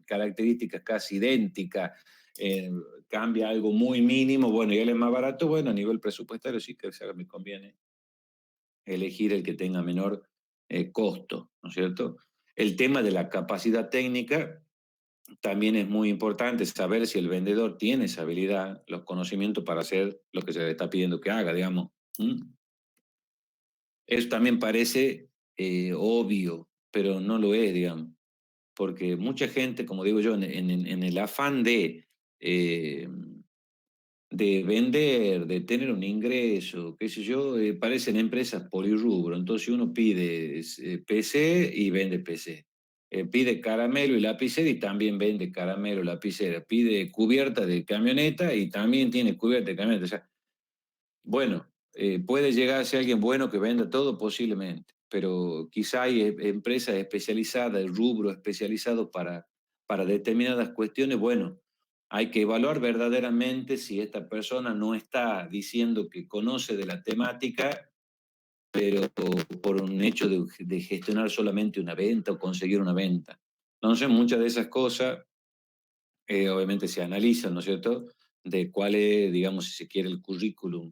características casi idénticas, eh, cambia algo muy mínimo, bueno, y él es más barato, bueno, a nivel presupuestario sí que me conviene elegir el que tenga menor costo, ¿no es cierto? El tema de la capacidad técnica también es muy importante, saber si el vendedor tiene esa habilidad, los conocimientos para hacer lo que se le está pidiendo que haga, digamos. ¿Mm? Eso también parece obvio, pero no lo es, digamos, porque mucha gente, como digo yo, en el afán eh, de vender, de tener un ingreso, qué sé yo, parecen empresas polirrubro. Entonces uno pide PC y vende PC. Pide caramelo y lapicera y también vende caramelo y lapicera. Pide cubierta de camioneta y también tiene cubierta de camioneta. O sea, bueno, puede llegar a ser alguien bueno que venda todo posiblemente, pero quizá hay empresas especializadas, rubro especializado para determinadas cuestiones. Bueno, hay que evaluar verdaderamente si esta persona no está diciendo que conoce de la temática, pero por un hecho de gestionar solamente una venta o conseguir una venta. Entonces, muchas de esas cosas obviamente se analizan, ¿no es cierto?, de cuál es, digamos, si se quiere, el currículum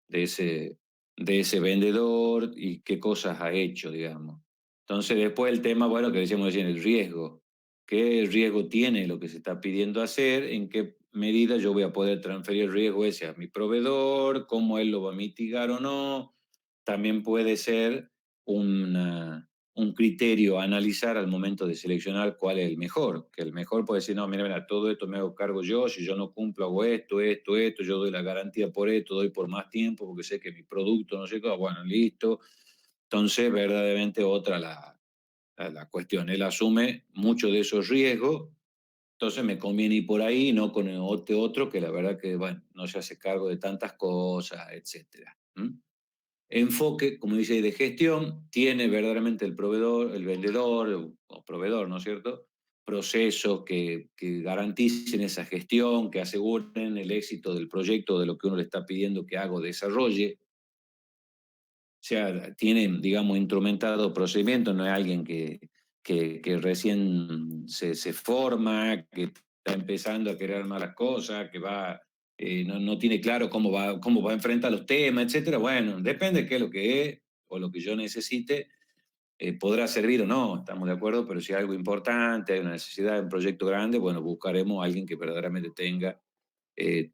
de ese vendedor y qué cosas ha hecho, digamos. Entonces, después el tema, bueno, que decíamos recién, el riesgo. ¿Qué riesgo tiene lo que se está pidiendo hacer? ¿En qué medida yo voy a poder transferir el riesgo ese a mi proveedor? ¿Cómo él lo va a mitigar o no? También puede ser un criterio a analizar al momento de seleccionar cuál es el mejor. Que el mejor puede decir, no, mira, todo esto me hago cargo yo, si yo no cumplo hago esto, yo doy la garantía por esto, doy por más tiempo porque sé que mi producto, no sé qué, bueno, listo. Entonces, verdaderamente otra la cuestión. Él asume mucho de esos riesgos, entonces me conviene ir por ahí, no con el otro que la verdad que, bueno, no se hace cargo de tantas cosas, etcétera. Enfoque, como dice, de gestión, tiene verdaderamente el proveedor, el vendedor o proveedor, ¿no es cierto? Procesos que garanticen esa gestión, que aseguren el éxito del proyecto, de lo que uno le está pidiendo que haga o desarrolle. O sea, tiene, digamos, instrumentado procedimientos, no es alguien que recién se forma, que está empezando a querer armar las cosas, que va, no tiene claro cómo va a enfrentar los temas, etcétera. Bueno, depende de qué es lo que es o lo que yo necesite, podrá servir o no, estamos de acuerdo, pero si hay algo importante, hay una necesidad de un proyecto grande, bueno, buscaremos a alguien que verdaderamente tenga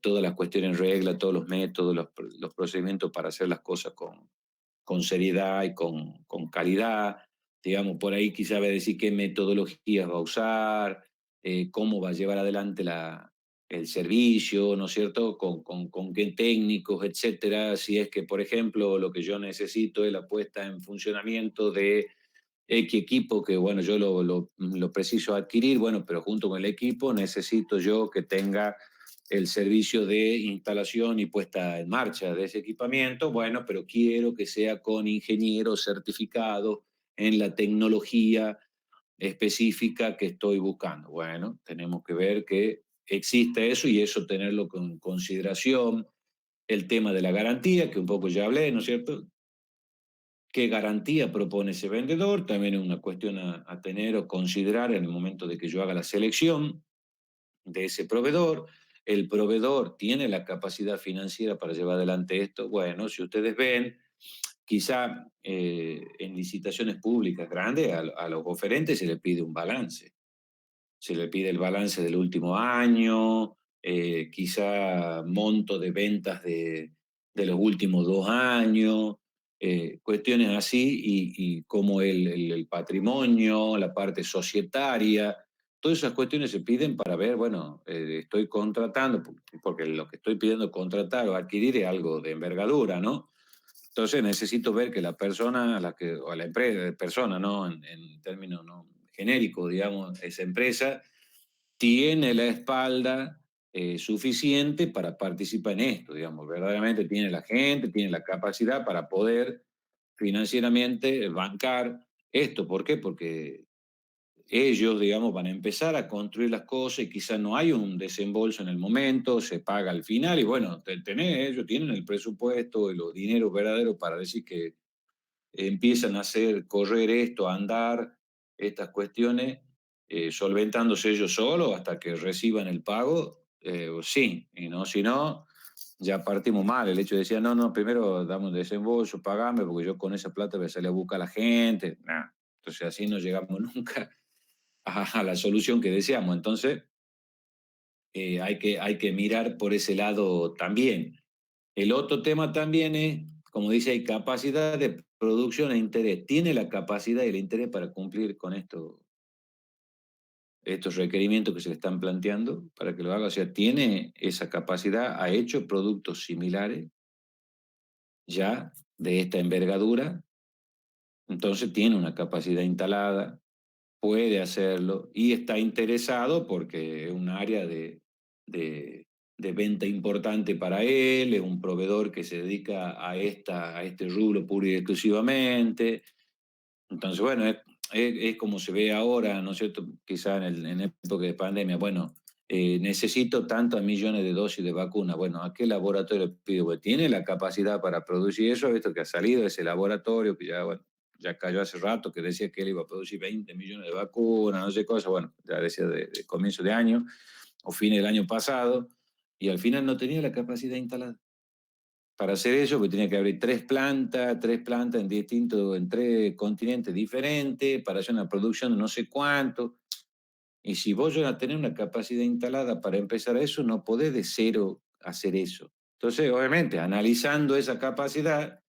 todas las cuestiones en regla, todos los métodos, los procedimientos para hacer las cosas con seriedad y con calidad. Digamos, por ahí quizá va a decir qué metodologías va a usar, cómo va a llevar adelante el servicio, ¿no es cierto? Con qué técnicos, etcétera. Si es que, por ejemplo, lo que yo necesito es la puesta en funcionamiento de X equipo, que bueno, yo lo preciso adquirir, bueno, pero junto con el equipo necesito yo que tenga el servicio de instalación y puesta en marcha de ese equipamiento, bueno, pero quiero que sea con ingenieros certificados en la tecnología específica que estoy buscando. Bueno, tenemos que ver que existe eso y eso tenerlo con consideración. El tema de la garantía, que un poco ya hablé, ¿no es cierto? ¿Qué garantía propone ese vendedor? También es una cuestión a tener o considerar en el momento de que yo haga la selección de ese proveedor. El proveedor tiene la capacidad financiera para llevar adelante esto. Bueno, si ustedes ven, quizá en licitaciones públicas grandes a los oferentes se les pide un balance. Se le pide el balance del último año, quizá monto de ventas de los últimos 2 años, cuestiones así, y como el patrimonio, la parte societaria, todas esas cuestiones se piden para ver, bueno, estoy contratando, porque lo que estoy pidiendo contratar o adquirir es algo de envergadura, ¿no? Entonces necesito ver que la persona, o la empresa, persona, ¿no? En términos no genéricos, digamos, esa empresa tiene la espalda suficiente para participar en esto, digamos, verdaderamente tiene la gente, tiene la capacidad para poder financieramente bancar esto. ¿Por qué? Porque ellos, digamos, van a empezar a construir las cosas y quizás no hay un desembolso en el momento, se paga al final y bueno, ellos tienen el presupuesto y los dineros verdaderos para decir que empiezan a hacer correr esto, a andar estas cuestiones, solventándose ellos solos hasta que reciban el pago, sí, y no, si no, ya partimos mal. El hecho de decir, no, no, primero damos un desembolso, pagame, porque yo con esa plata voy a salir a buscar a la gente. Nah. Entonces así no llegamos nunca a la solución que deseamos. Entonces hay que mirar por ese lado también. El otro tema también es, como dice, hay capacidad de producción e interés. ¿Tiene la capacidad y el interés para cumplir con estos requerimientos que se le están planteando para que lo haga? O sea, ¿tiene esa capacidad? ¿Ha hecho productos similares ya de esta envergadura? Entonces tiene una capacidad instalada, puede hacerlo y está interesado porque es un área de, de venta importante para él, es un proveedor que se dedica a este rubro puro y exclusivamente. Entonces, bueno, es como se ve ahora, ¿no es cierto? Quizá en época de pandemia, bueno, necesito tantos millones de dosis de vacuna. Bueno, ¿a qué laboratorio pido? Pues tiene la capacidad para producir eso, visto que ha salido de ese laboratorio, que ya, bueno, ya cayó hace rato, que decía que él iba a producir 20 millones de vacunas, no sé cosa, bueno, ya decía de comienzo de año o fin del año pasado, y al final no tenía la capacidad instalada. Para hacer eso, pues tenía que abrir tres plantas en 3 continentes diferentes, para hacer una producción de no sé cuánto. Y si vos ya tenés una capacidad instalada para empezar eso, no podés de cero hacer eso. Entonces, obviamente, analizando esa capacidad,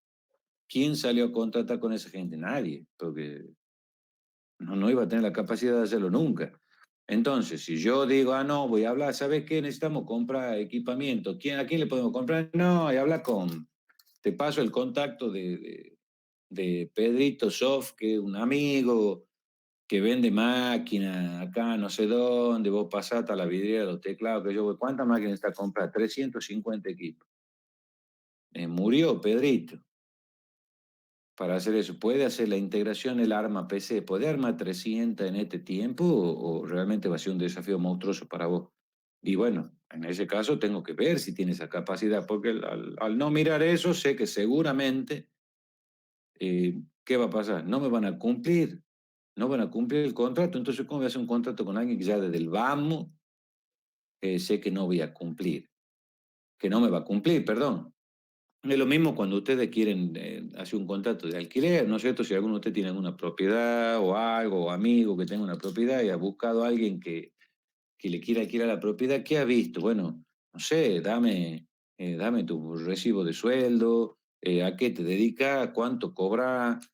¿quién salió a contratar con esa gente? Nadie, porque no iba a tener la capacidad de hacerlo nunca. Entonces, si yo digo, no, voy a hablar, ¿sabes qué? Necesitamos comprar equipamiento. ¿A quién le podemos comprar? No, y habla te paso el contacto de Pedrito Soft, que es un amigo que vende máquinas acá, no sé dónde, vos pasás a la vidriera, los teclados, que yo, ¿cuántas máquinas está a comprar? 350 equipos. Murió Pedrito para hacer eso. ¿Puede hacer la integración el arma PC? ¿Puede armar 300 en este tiempo o realmente va a ser un desafío monstruoso para vos? Y bueno, en ese caso tengo que ver si tiene esa capacidad, porque al no mirar eso, sé que seguramente, ¿qué va a pasar? No me van a cumplir, no van a cumplir el contrato. Entonces, ¿cómo voy a hacer un contrato con alguien que ya desde el vamos sé que no voy a cumplir? Que no me va a cumplir, perdón. Es lo mismo cuando ustedes quieren hacer un contrato de alquiler, ¿no es cierto? Si alguno de ustedes tiene alguna propiedad o algo, o amigo que tenga una propiedad y ha buscado a alguien que le quiera alquilar la propiedad, ¿qué ha visto? Bueno, no sé, dame tu recibo de sueldo, a qué te dedicas, cuánto cobras,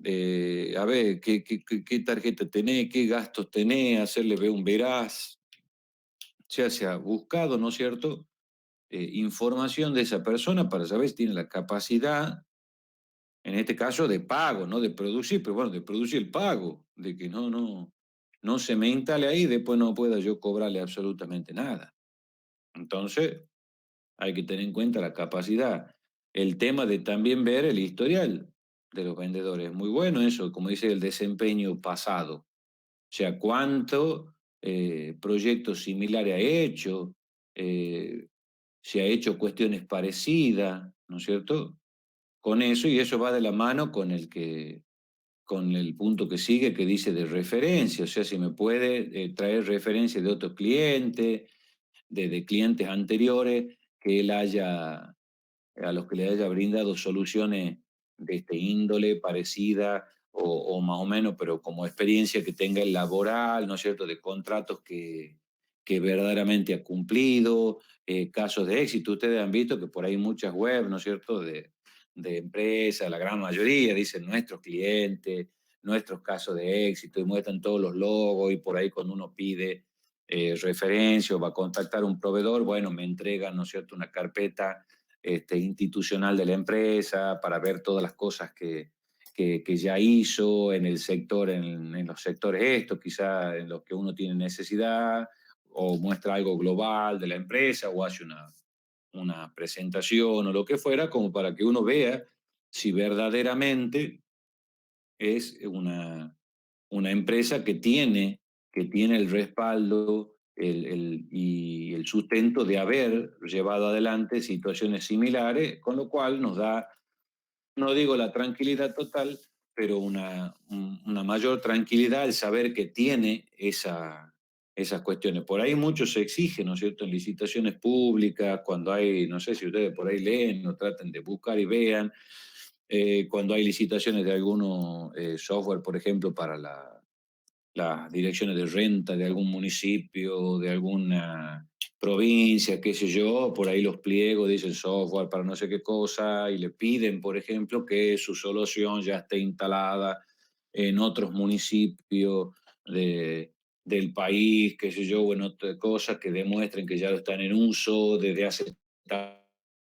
a ver, qué tarjeta tenés, qué gastos tenés, hacerle ver un veraz. O sea, se ha buscado, ¿no es cierto? Información de esa persona para saber si tiene la capacidad, en este caso de pago, no de producir, pero bueno, de producir el pago, de que no se me instale ahí y después no pueda yo cobrarle absolutamente nada. Entonces, hay que tener en cuenta la capacidad. El tema de también ver el historial de los vendedores. Muy bueno eso, como dice, el desempeño pasado. O sea, cuánto proyectos similares ha hecho, eh, si ha hecho cuestiones parecidas, ¿no es cierto? Con eso, y eso va de la mano con el punto que sigue, que dice de referencia, o sea, si me puede traer referencias de otros clientes, de clientes anteriores, que él haya, a los que le haya brindado soluciones de este índole, parecida o más o menos, pero como experiencia que tenga el laboral, ¿no es cierto?, de contratos que verdaderamente ha cumplido, casos de éxito. Ustedes han visto que por ahí muchas webs, ¿no es cierto?, de empresas, la gran mayoría dicen nuestros clientes, nuestros casos de éxito, y muestran todos los logos, y por ahí cuando uno pide referencia o va a contactar un proveedor, bueno, me entregan, ¿no es cierto?, una carpeta institucional de la empresa para ver todas las cosas que ya hizo en el sector, en los sectores estos, quizá en los que uno tiene necesidad, o muestra algo global de la empresa, o hace una presentación o lo que fuera, como para que uno vea si verdaderamente es una empresa que tiene el respaldo y el sustento de haber llevado adelante situaciones similares, con lo cual nos da, no digo la tranquilidad total, pero una mayor tranquilidad al saber que tiene esas cuestiones. Por ahí mucho se exige, ¿no es cierto?, en licitaciones públicas, cuando hay, no sé si ustedes por ahí leen o traten de buscar y vean, cuando hay licitaciones de algunos software, por ejemplo, para las direcciones de renta de algún municipio, de alguna provincia, qué sé yo, por ahí los pliegos dicen software para no sé qué cosa y le piden, por ejemplo, que su solución ya esté instalada en otros municipios del país, qué sé yo, o en otras cosas que demuestren que ya lo están en uso desde hace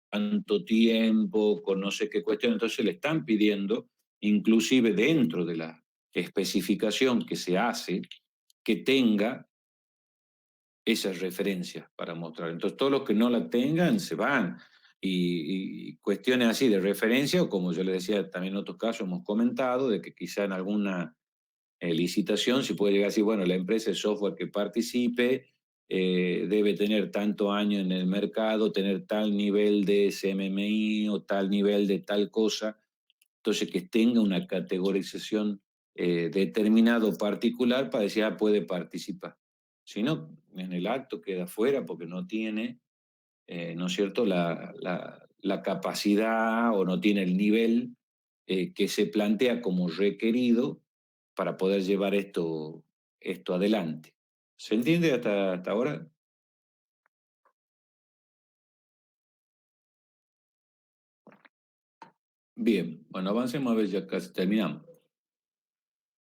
tanto tiempo, con no sé qué cuestión. Entonces le están pidiendo, inclusive dentro de la especificación que se hace, que tenga esas referencias para mostrar. Entonces todos los que no la tengan se van. Y cuestiones así de referencia, o como yo les decía, también en otros casos hemos comentado, de que quizá en alguna licitación se puede llegar a decir, bueno, la empresa de software que participe debe tener tanto año en el mercado, tener tal nivel de CMMI o tal nivel de tal cosa, entonces que tenga una categorización determinado particular para decir, puede participar. Si no, en el acto queda fuera porque no tiene, ¿no es cierto?, la capacidad o no tiene el nivel que se plantea como requerido para poder llevar esto adelante. ¿Se entiende hasta ahora? Bien, bueno, avancemos a ver, ya casi terminamos.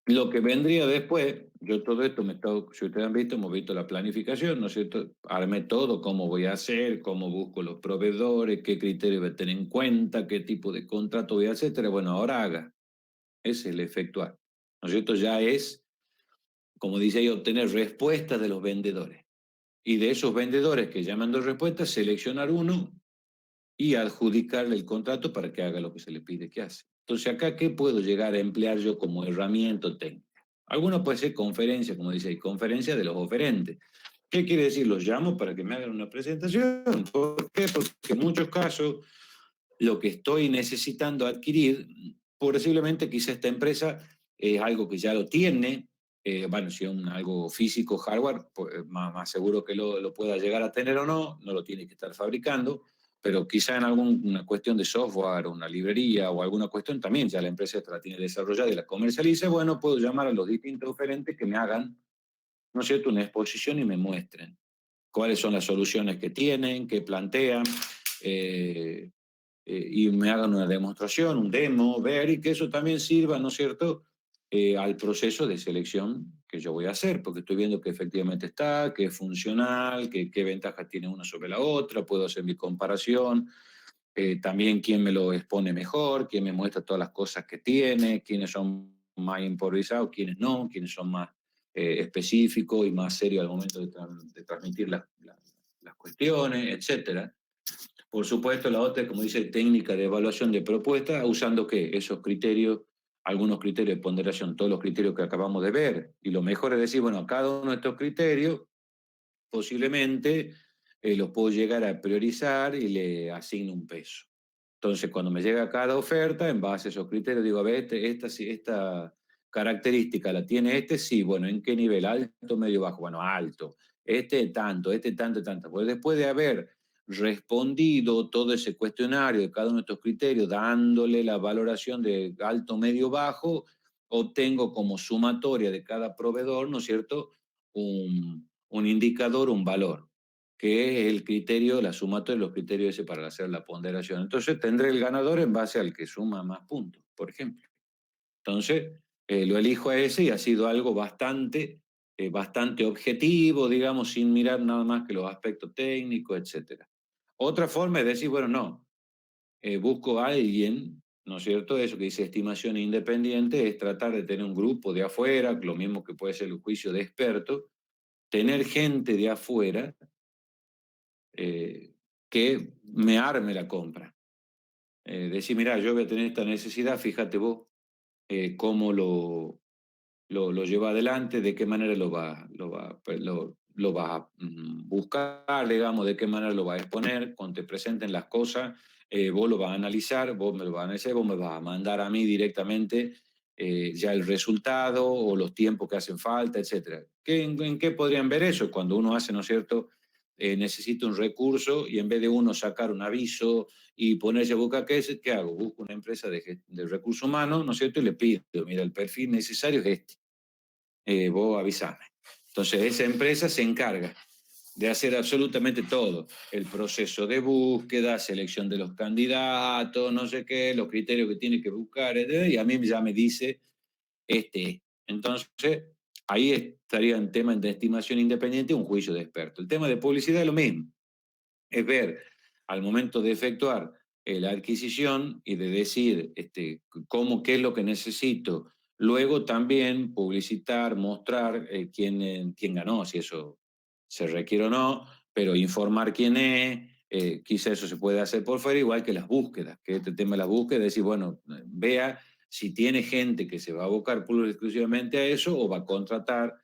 Lo que vendría después, yo todo esto si ustedes han visto, hemos visto la planificación, ¿no es cierto? Armé todo, cómo voy a hacer, cómo busco los proveedores, qué criterios voy a tener en cuenta, qué tipo de contrato voy a hacer, etcétera. Bueno, ahora haga. Ese es el efectuar. ¿No es cierto? Ya es, como dice ahí, obtener respuestas de los vendedores. Y de esos vendedores que llaman dos respuestas, seleccionar uno y adjudicarle el contrato para que haga lo que se le pide que hace. Entonces, acá, ¿qué puedo llegar a emplear yo como herramienta técnica? Alguna puede ser conferencia, como dice ahí, conferencia de los oferentes. ¿Qué quiere decir? Los llamo para que me hagan una presentación. ¿Por qué? Porque en muchos casos lo que estoy necesitando adquirir, posiblemente quizá esta empresa es algo que ya lo tiene, bueno, si es algo físico, hardware, pues, más seguro que lo pueda llegar a tener o no, no lo tiene que estar fabricando, pero quizá en alguna cuestión de software, una librería o alguna cuestión también ya la empresa esta la tiene desarrollada y la comercializa, bueno, puedo llamar a los distintos oferentes que me hagan, ¿no es cierto?, una exposición y me muestren cuáles son las soluciones que tienen, que plantean, eh, y me hagan una demostración, un demo, ver, y que eso también sirva, ¿no es cierto?, al proceso de selección que yo voy a hacer, porque estoy viendo que efectivamente está, que es funcional, que qué ventajas tiene una sobre la otra, puedo hacer mi comparación, también quién me lo expone mejor, quién me muestra todas las cosas que tiene, quiénes son más improvisados, quiénes no, quiénes son más específicos y más serios al momento de transmitir las cuestiones, etcétera. Por supuesto, la otra, como dice, técnica de evaluación de propuestas, usando ¿qué? Esos criterios, algunos criterios de ponderación, todos los criterios que acabamos de ver. Y lo mejor es decir, bueno, cada uno de estos criterios posiblemente los puedo llegar a priorizar y le asigno un peso. Entonces, cuando me llega cada oferta, en base a esos criterios, digo, a ver, esta característica la tiene este, sí, bueno, ¿en qué nivel? Alto, medio, bajo, bueno, alto. Este tanto, tanto. Pues después de haber respondido todo ese cuestionario de cada uno de estos criterios, dándole la valoración de alto, medio, bajo, obtengo como sumatoria de cada proveedor, ¿no es cierto?, un indicador, un valor, que es el criterio, la sumatoria de los criterios ese para hacer la ponderación. Entonces tendré el ganador en base al que suma más puntos, por ejemplo. Entonces lo elijo a ese y ha sido algo bastante objetivo, digamos, sin mirar nada más que los aspectos técnicos, etcétera. Otra forma es decir, bueno, no, busco a alguien, ¿no es cierto? Eso que dice estimación independiente es tratar de tener un grupo de afuera, lo mismo que puede ser el juicio de expertos, tener gente de afuera que me arme la compra. Decir, mira, yo voy a tener esta necesidad, fíjate vos cómo lo lleva adelante, de qué manera lo va a buscar, digamos, de qué manera lo va a exponer, cuando te presenten las cosas, vos lo vas a analizar, vos me lo vas a analizar, vos me vas a mandar a mí directamente ya el resultado o los tiempos que hacen falta, etcétera. ¿En qué podrían ver eso? Cuando uno hace, ¿no es cierto?, necesita un recurso y en vez de uno sacar un aviso y ponerse a buscar qué hago, busco una empresa de recursos humanos, ¿no es cierto?, y le pido, mira, el perfil necesario es este, vos avísame. Entonces esa empresa se encarga de hacer absolutamente todo, el proceso de búsqueda, selección de los candidatos, no sé qué, los criterios que tiene que buscar, y a mí ya me dice este. Entonces, ahí estaría en tema de estimación independiente un juicio de experto. El tema de publicidad es lo mismo, es ver al momento de efectuar la adquisición y de decir qué es lo que necesito. Luego también publicitar, mostrar quién ganó, si eso se requiere o no, pero informar quién es, quizá eso se puede hacer por fuera, igual que las búsquedas, que este tema de las búsquedas, decir, bueno, vea si tiene gente que se va a abocar pura y exclusivamente a eso o va a contratar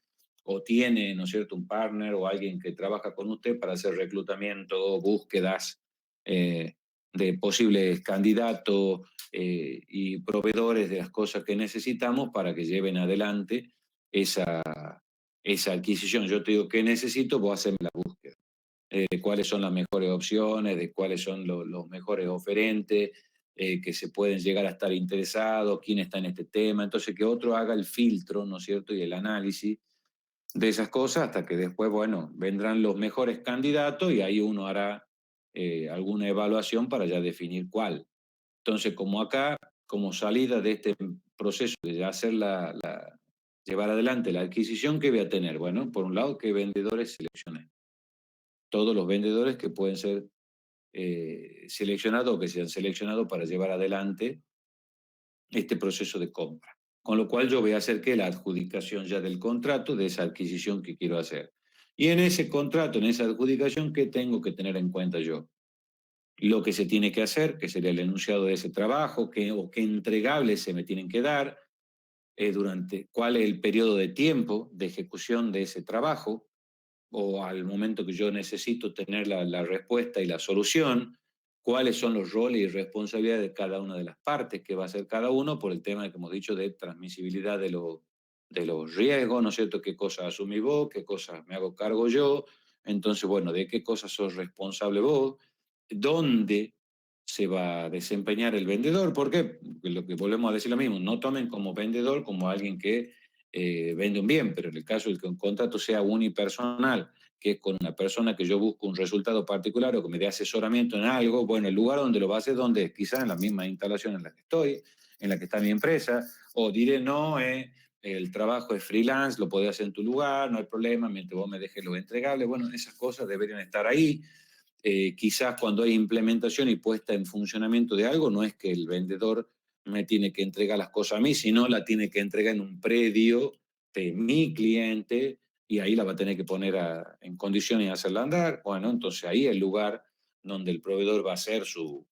o tiene, ¿no es cierto?, un partner o alguien que trabaja con usted para hacer reclutamiento, búsquedas de posibles candidatos y proveedores de las cosas que necesitamos para que lleven adelante esa, esa adquisición. Yo te digo, ¿qué necesito? Vos hacerme la búsqueda. De cuáles son las mejores opciones, de cuáles son los mejores oferentes, que se pueden llegar a estar interesados, quién está en este tema. Entonces, que otro haga el filtro, ¿no es cierto?, y el análisis de esas cosas hasta que después, bueno, vendrán los mejores candidatos y ahí uno hará alguna evaluación para ya definir cuál. Entonces, como acá, como salida de este proceso de hacer llevar adelante la adquisición, ¿qué voy a tener? Bueno, por un lado, ¿qué vendedores seleccioné? Todos los vendedores que pueden ser seleccionados o que sean seleccionados para llevar adelante este proceso de compra. Con lo cual yo voy a hacer que la adjudicación ya del contrato de esa adquisición que quiero hacer. Y en ese contrato, en esa adjudicación, ¿qué tengo que tener en cuenta yo? Lo que se tiene que hacer, que sería el enunciado de ese trabajo, o qué entregables se me tienen que dar, durante cuál es el periodo de tiempo de ejecución de ese trabajo, o al momento que yo necesito tener la respuesta y la solución, cuáles son los roles y responsabilidades de cada una de las partes que va a hacer cada uno por el tema que hemos dicho de transmisibilidad de los riesgos, ¿no es cierto? ¿Qué cosas asumís vos? ¿Qué cosas me hago cargo yo? Entonces, bueno, ¿de qué cosas sos responsable vos? ¿Dónde se va a desempeñar el vendedor? ¿Por qué? Porque lo que volvemos a decir lo mismo, no tomen como vendedor como alguien que vende un bien, pero en el caso de que un contrato sea unipersonal, que es con una persona que yo busco un resultado particular o que me dé asesoramiento en algo, bueno, el lugar donde lo va a hacer, donde quizás en la misma instalación en la que estoy, en la que está mi empresa, o diré, no, el trabajo es freelance, lo podés hacer en tu lugar, no hay problema, mientras vos me dejes lo entregable, bueno, esas cosas deberían estar ahí. Quizás cuando hay implementación y puesta en funcionamiento de algo, no es que el vendedor me tiene que entregar las cosas a mí, sino la tiene que entregar en un predio de mi cliente y ahí la va a tener que poner en condiciones de hacerla andar. Bueno, entonces ahí es el lugar donde el proveedor va a hacer su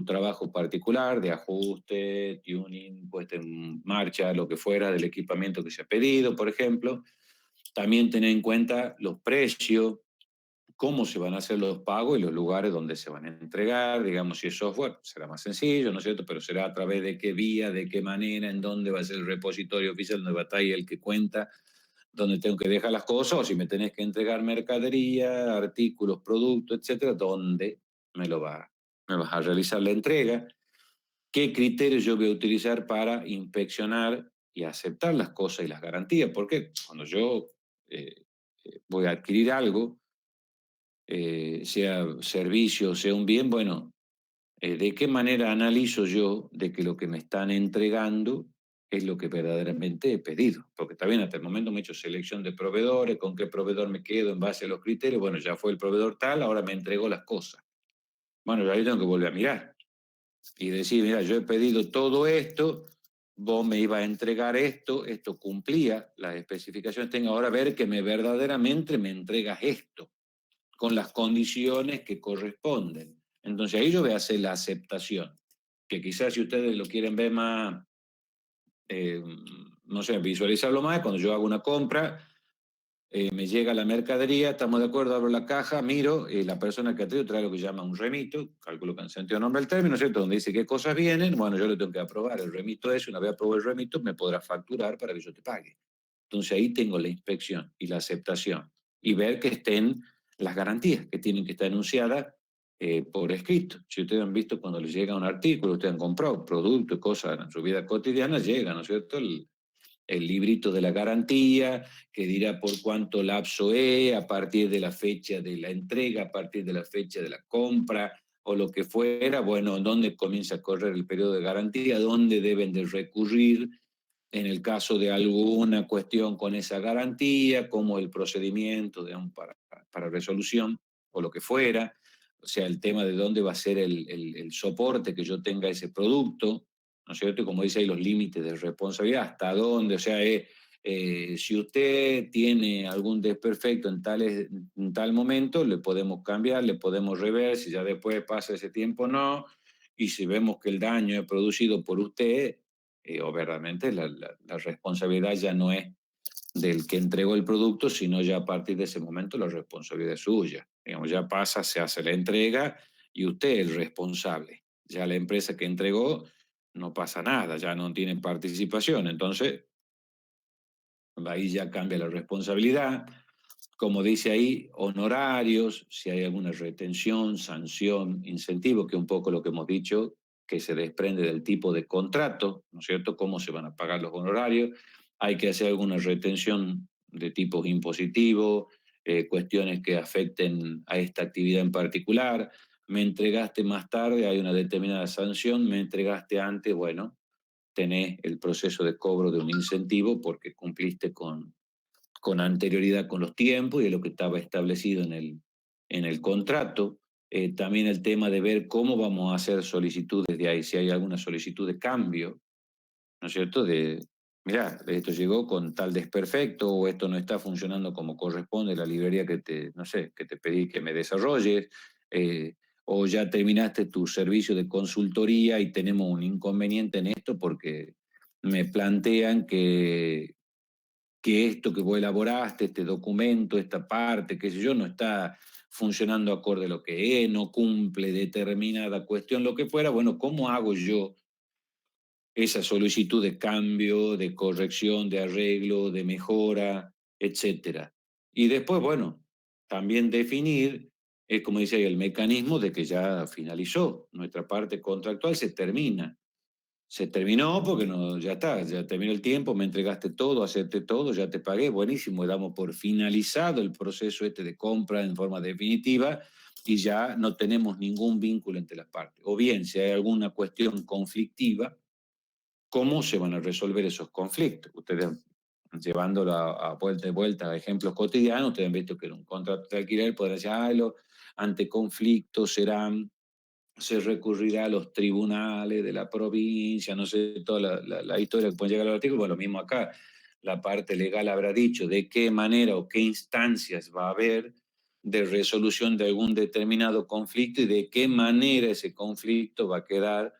trabajo particular de ajuste, tuning, puesta en marcha, lo que fuera del equipamiento que se ha pedido, por ejemplo. También tener en cuenta los precios, cómo se van a hacer los pagos y los lugares donde se van a entregar. Digamos, si es software, será más sencillo, ¿no es cierto? Pero será a través de qué vía, de qué manera, en dónde va a ser el repositorio oficial, donde va a estar ahí el que cuenta, dónde tengo que dejar las cosas, o si me tenés que entregar mercadería, artículos, productos, etcétera, dónde me vas a realizar la entrega, qué criterios yo voy a utilizar para inspeccionar y aceptar las cosas y las garantías, porque cuando yo voy a adquirir algo, sea servicio, sea un bien, bueno, ¿de qué manera analizo yo de que lo que me están entregando es lo que verdaderamente he pedido? Porque también hasta el momento me he hecho selección de proveedores, con qué proveedor me quedo en base a los criterios, bueno, ya fue el proveedor tal, ahora me entregó las cosas. Bueno, yo ahí tengo que volver a mirar y decir, mira, yo he pedido todo esto, vos me ibas a entregar esto, esto cumplía las especificaciones, tengo ahora ver que verdaderamente me entregas esto con las condiciones que corresponden. Entonces ahí yo voy a hacer la aceptación, que quizás si ustedes lo quieren ver más, eh, no sé, visualizarlo más, cuando yo hago una compra, me llega la mercadería, estamos de acuerdo, abro la caja, miro, la persona que ha traído trae lo que llama un remito, calculo que en sentido nombre el término, ¿cierto? Donde dice qué cosas vienen, bueno, yo le tengo que aprobar el remito ese, una vez aprobado el remito, me podrá facturar para que yo te pague. Entonces ahí tengo la inspección y la aceptación y ver que estén las garantías que tienen que estar enunciadas por escrito. Si ustedes han visto cuando les llega un artículo, ustedes han comprado productos, cosas en su vida cotidiana, llega, ¿no es cierto? El librito de la garantía que dirá por cuánto lapso es, a partir de la fecha de la entrega, a partir de la fecha de la compra o lo que fuera, bueno, dónde comienza a correr el periodo de garantía, dónde deben de recurrir en el caso de alguna cuestión con esa garantía, como el procedimiento digamos, para resolución o lo que fuera, o sea, el tema de dónde va a ser el soporte que yo tenga ese producto, ¿no es cierto? Y como dice ahí, los límites de responsabilidad, hasta dónde, o sea, si usted tiene algún desperfecto en tal momento, le podemos cambiar, le podemos rever, si ya después pasa ese tiempo, no, y si vemos que el daño es producido por usted, o verdaderamente la responsabilidad ya no es del que entregó el producto, sino ya a partir de ese momento la responsabilidad es suya. Digamos, ya pasa, se hace la entrega y usted es el responsable. Ya la empresa que entregó no pasa nada, ya no tiene participación. Entonces, ahí ya cambia la responsabilidad. Como dice ahí, honorarios, si hay alguna retención, sanción, incentivo, que es un poco lo que hemos dicho, que se desprende del tipo de contrato, ¿no es cierto? Cómo se van a pagar los honorarios. Hay que hacer alguna retención de tipos impositivos, cuestiones que afecten a esta actividad en particular. Me entregaste más tarde, hay una determinada sanción, me entregaste antes, bueno, tenés el proceso de cobro de un incentivo porque cumpliste con anterioridad con los tiempos y lo que estaba establecido en el contrato. También el tema de ver cómo vamos a hacer solicitudes de ahí, si hay alguna solicitud de cambio, ¿no es cierto? Mirá, esto llegó con tal desperfecto o esto no está funcionando como corresponde la librería que te, no sé, que te pedí que me desarrolles, eh, o ya terminaste tu servicio de consultoría y tenemos un inconveniente en esto porque me plantean que esto que vos elaboraste, este documento, esta parte, qué sé yo, no está funcionando acorde a lo que es, no cumple determinada cuestión, lo que fuera. Bueno, ¿cómo hago yo esa solicitud de cambio, de corrección, de arreglo, de mejora, etcétera? Y después, bueno, también definir, es como dice ahí, el mecanismo de que ya finalizó, nuestra parte contractual se termina. Se terminó porque no, ya está, ya terminó el tiempo, me entregaste todo, acepté todo, ya te pagué, buenísimo, y damos por finalizado el proceso este de compra en forma definitiva y ya no tenemos ningún vínculo entre las partes. O bien, si hay alguna cuestión conflictiva, ¿cómo se van a resolver esos conflictos? Ustedes, llevándolo a vuelta y vuelta a ejemplos cotidianos, ustedes han visto que en un contrato de alquiler podrán decir, ante conflictos se recurrirá a los tribunales de la provincia, no sé, toda la historia que puede llegar al artículo. Bueno, lo mismo acá, la parte legal habrá dicho de qué manera o qué instancias va a haber de resolución de algún determinado conflicto y de qué manera ese conflicto va a quedar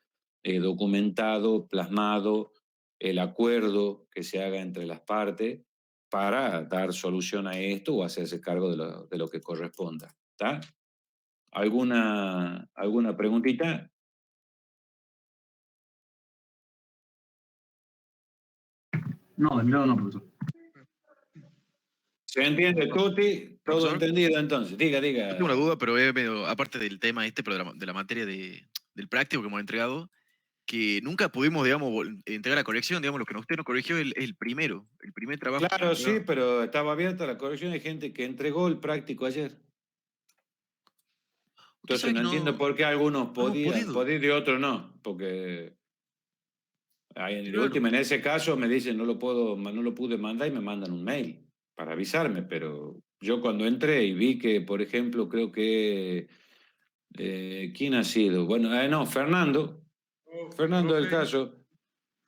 documentado, plasmado, el acuerdo que se haga entre las partes para dar solución a esto o hacerse cargo de lo que corresponda. ¿Está? ¿Alguna preguntita? No, de mi lado no, profesor. ¿Se entiende, Tuti? ¿Todo Profesor, entendido entonces? Diga, yo tengo una diga. duda, pero es medio, aparte del tema este, pero de la materia del práctico que hemos entregado, que nunca pudimos, digamos, entregar la corrección, digamos, lo que usted nos corrigió es el primer trabajo que Claro, nos sí, entregó. pero estaba abierta la corrección de gente que entregó el práctico ayer. Usted Entonces sabe no que entiendo por qué algunos no hemos podían podido. y otros no, porque de Claro. última en ese caso me dicen no lo pude mandar y me mandan un mail para avisarme, pero yo cuando entré y vi que, por ejemplo, creo que ¿quién ha sido? Bueno, no, Fernando del Profe, caso.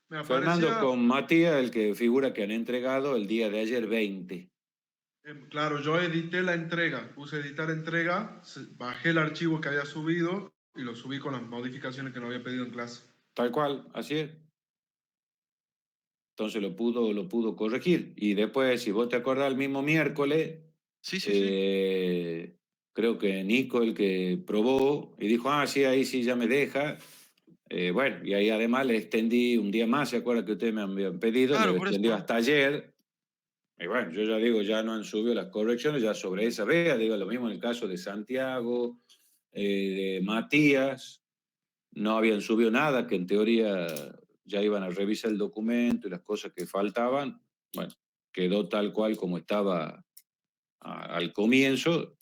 me Fernando aparecía, con Matías, el que figura que han entregado el día de ayer 20. claro, yo edité la entrega, puse editar entrega, bajé el archivo que había subido y lo subí con las modificaciones que no había pedido en clase. Tal cual, así es. Entonces lo pudo corregir. Y después, si vos te acordás, el mismo miércoles, Sí, sí, sí. eh, creo que Nico, el que probó, y dijo, sí, ahí sí ya me deja. Bueno, y ahí además le extendí un día más, ¿se acuerdan que ustedes me habían pedido? Le Claro, por eso. extendí hasta ayer. Y bueno, yo ya digo, ya no han subido las correcciones, ya sobre esa vea, digo, lo mismo en el caso de Santiago, de Matías, no habían subido nada, que en teoría ya iban a revisar el documento y las cosas que faltaban. Bueno, quedó tal cual como estaba al comienzo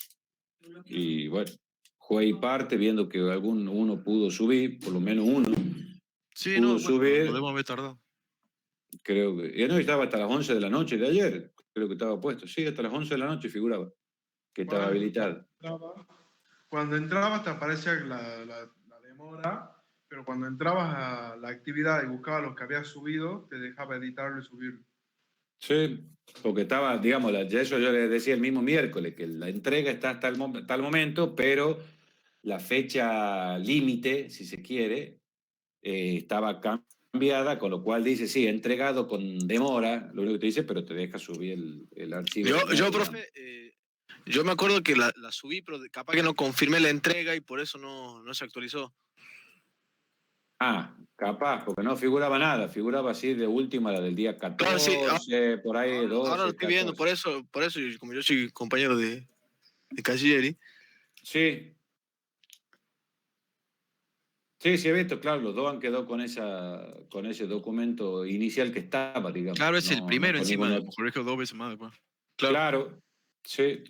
y bueno, fue y parte viendo que uno pudo subir, por lo menos uno Sí, pudo no, bueno, lo subir, debemos haber tardado. creo que, ya no estaba hasta las 11 de la noche de ayer, creo que estaba puesto, sí, hasta las 11 de la noche figuraba que estaba Bueno, habilitado. cuando entrabas te aparecía la demora, pero cuando entrabas a la actividad y buscabas los que habías subido, te dejaba editarlo y subirlo. Sí, porque estaba, digamos, ya eso yo le decía el mismo miércoles, que la entrega está hasta tal momento, pero la fecha límite, si se quiere, estaba cambiada, con lo cual dice, sí, entregado con demora, lo único que te dice, pero te deja subir el archivo de nuevo, digamos. Profe, yo me acuerdo que la subí, pero capaz que no confirmé la entrega y por eso no se actualizó. Capaz, porque no figuraba nada, figuraba así de última la del día Claro, sí, 14, por ahí ahora lo 12, estoy viendo, 14. por eso como yo soy compañero de Cagliari. Sí, sí, sí he visto, claro, los dos han quedado con ese documento inicial que estaba, digamos, Claro, es el no primero con encima, ningún hemos otro. corregido 2 veces más después. Claro. Claro, sí.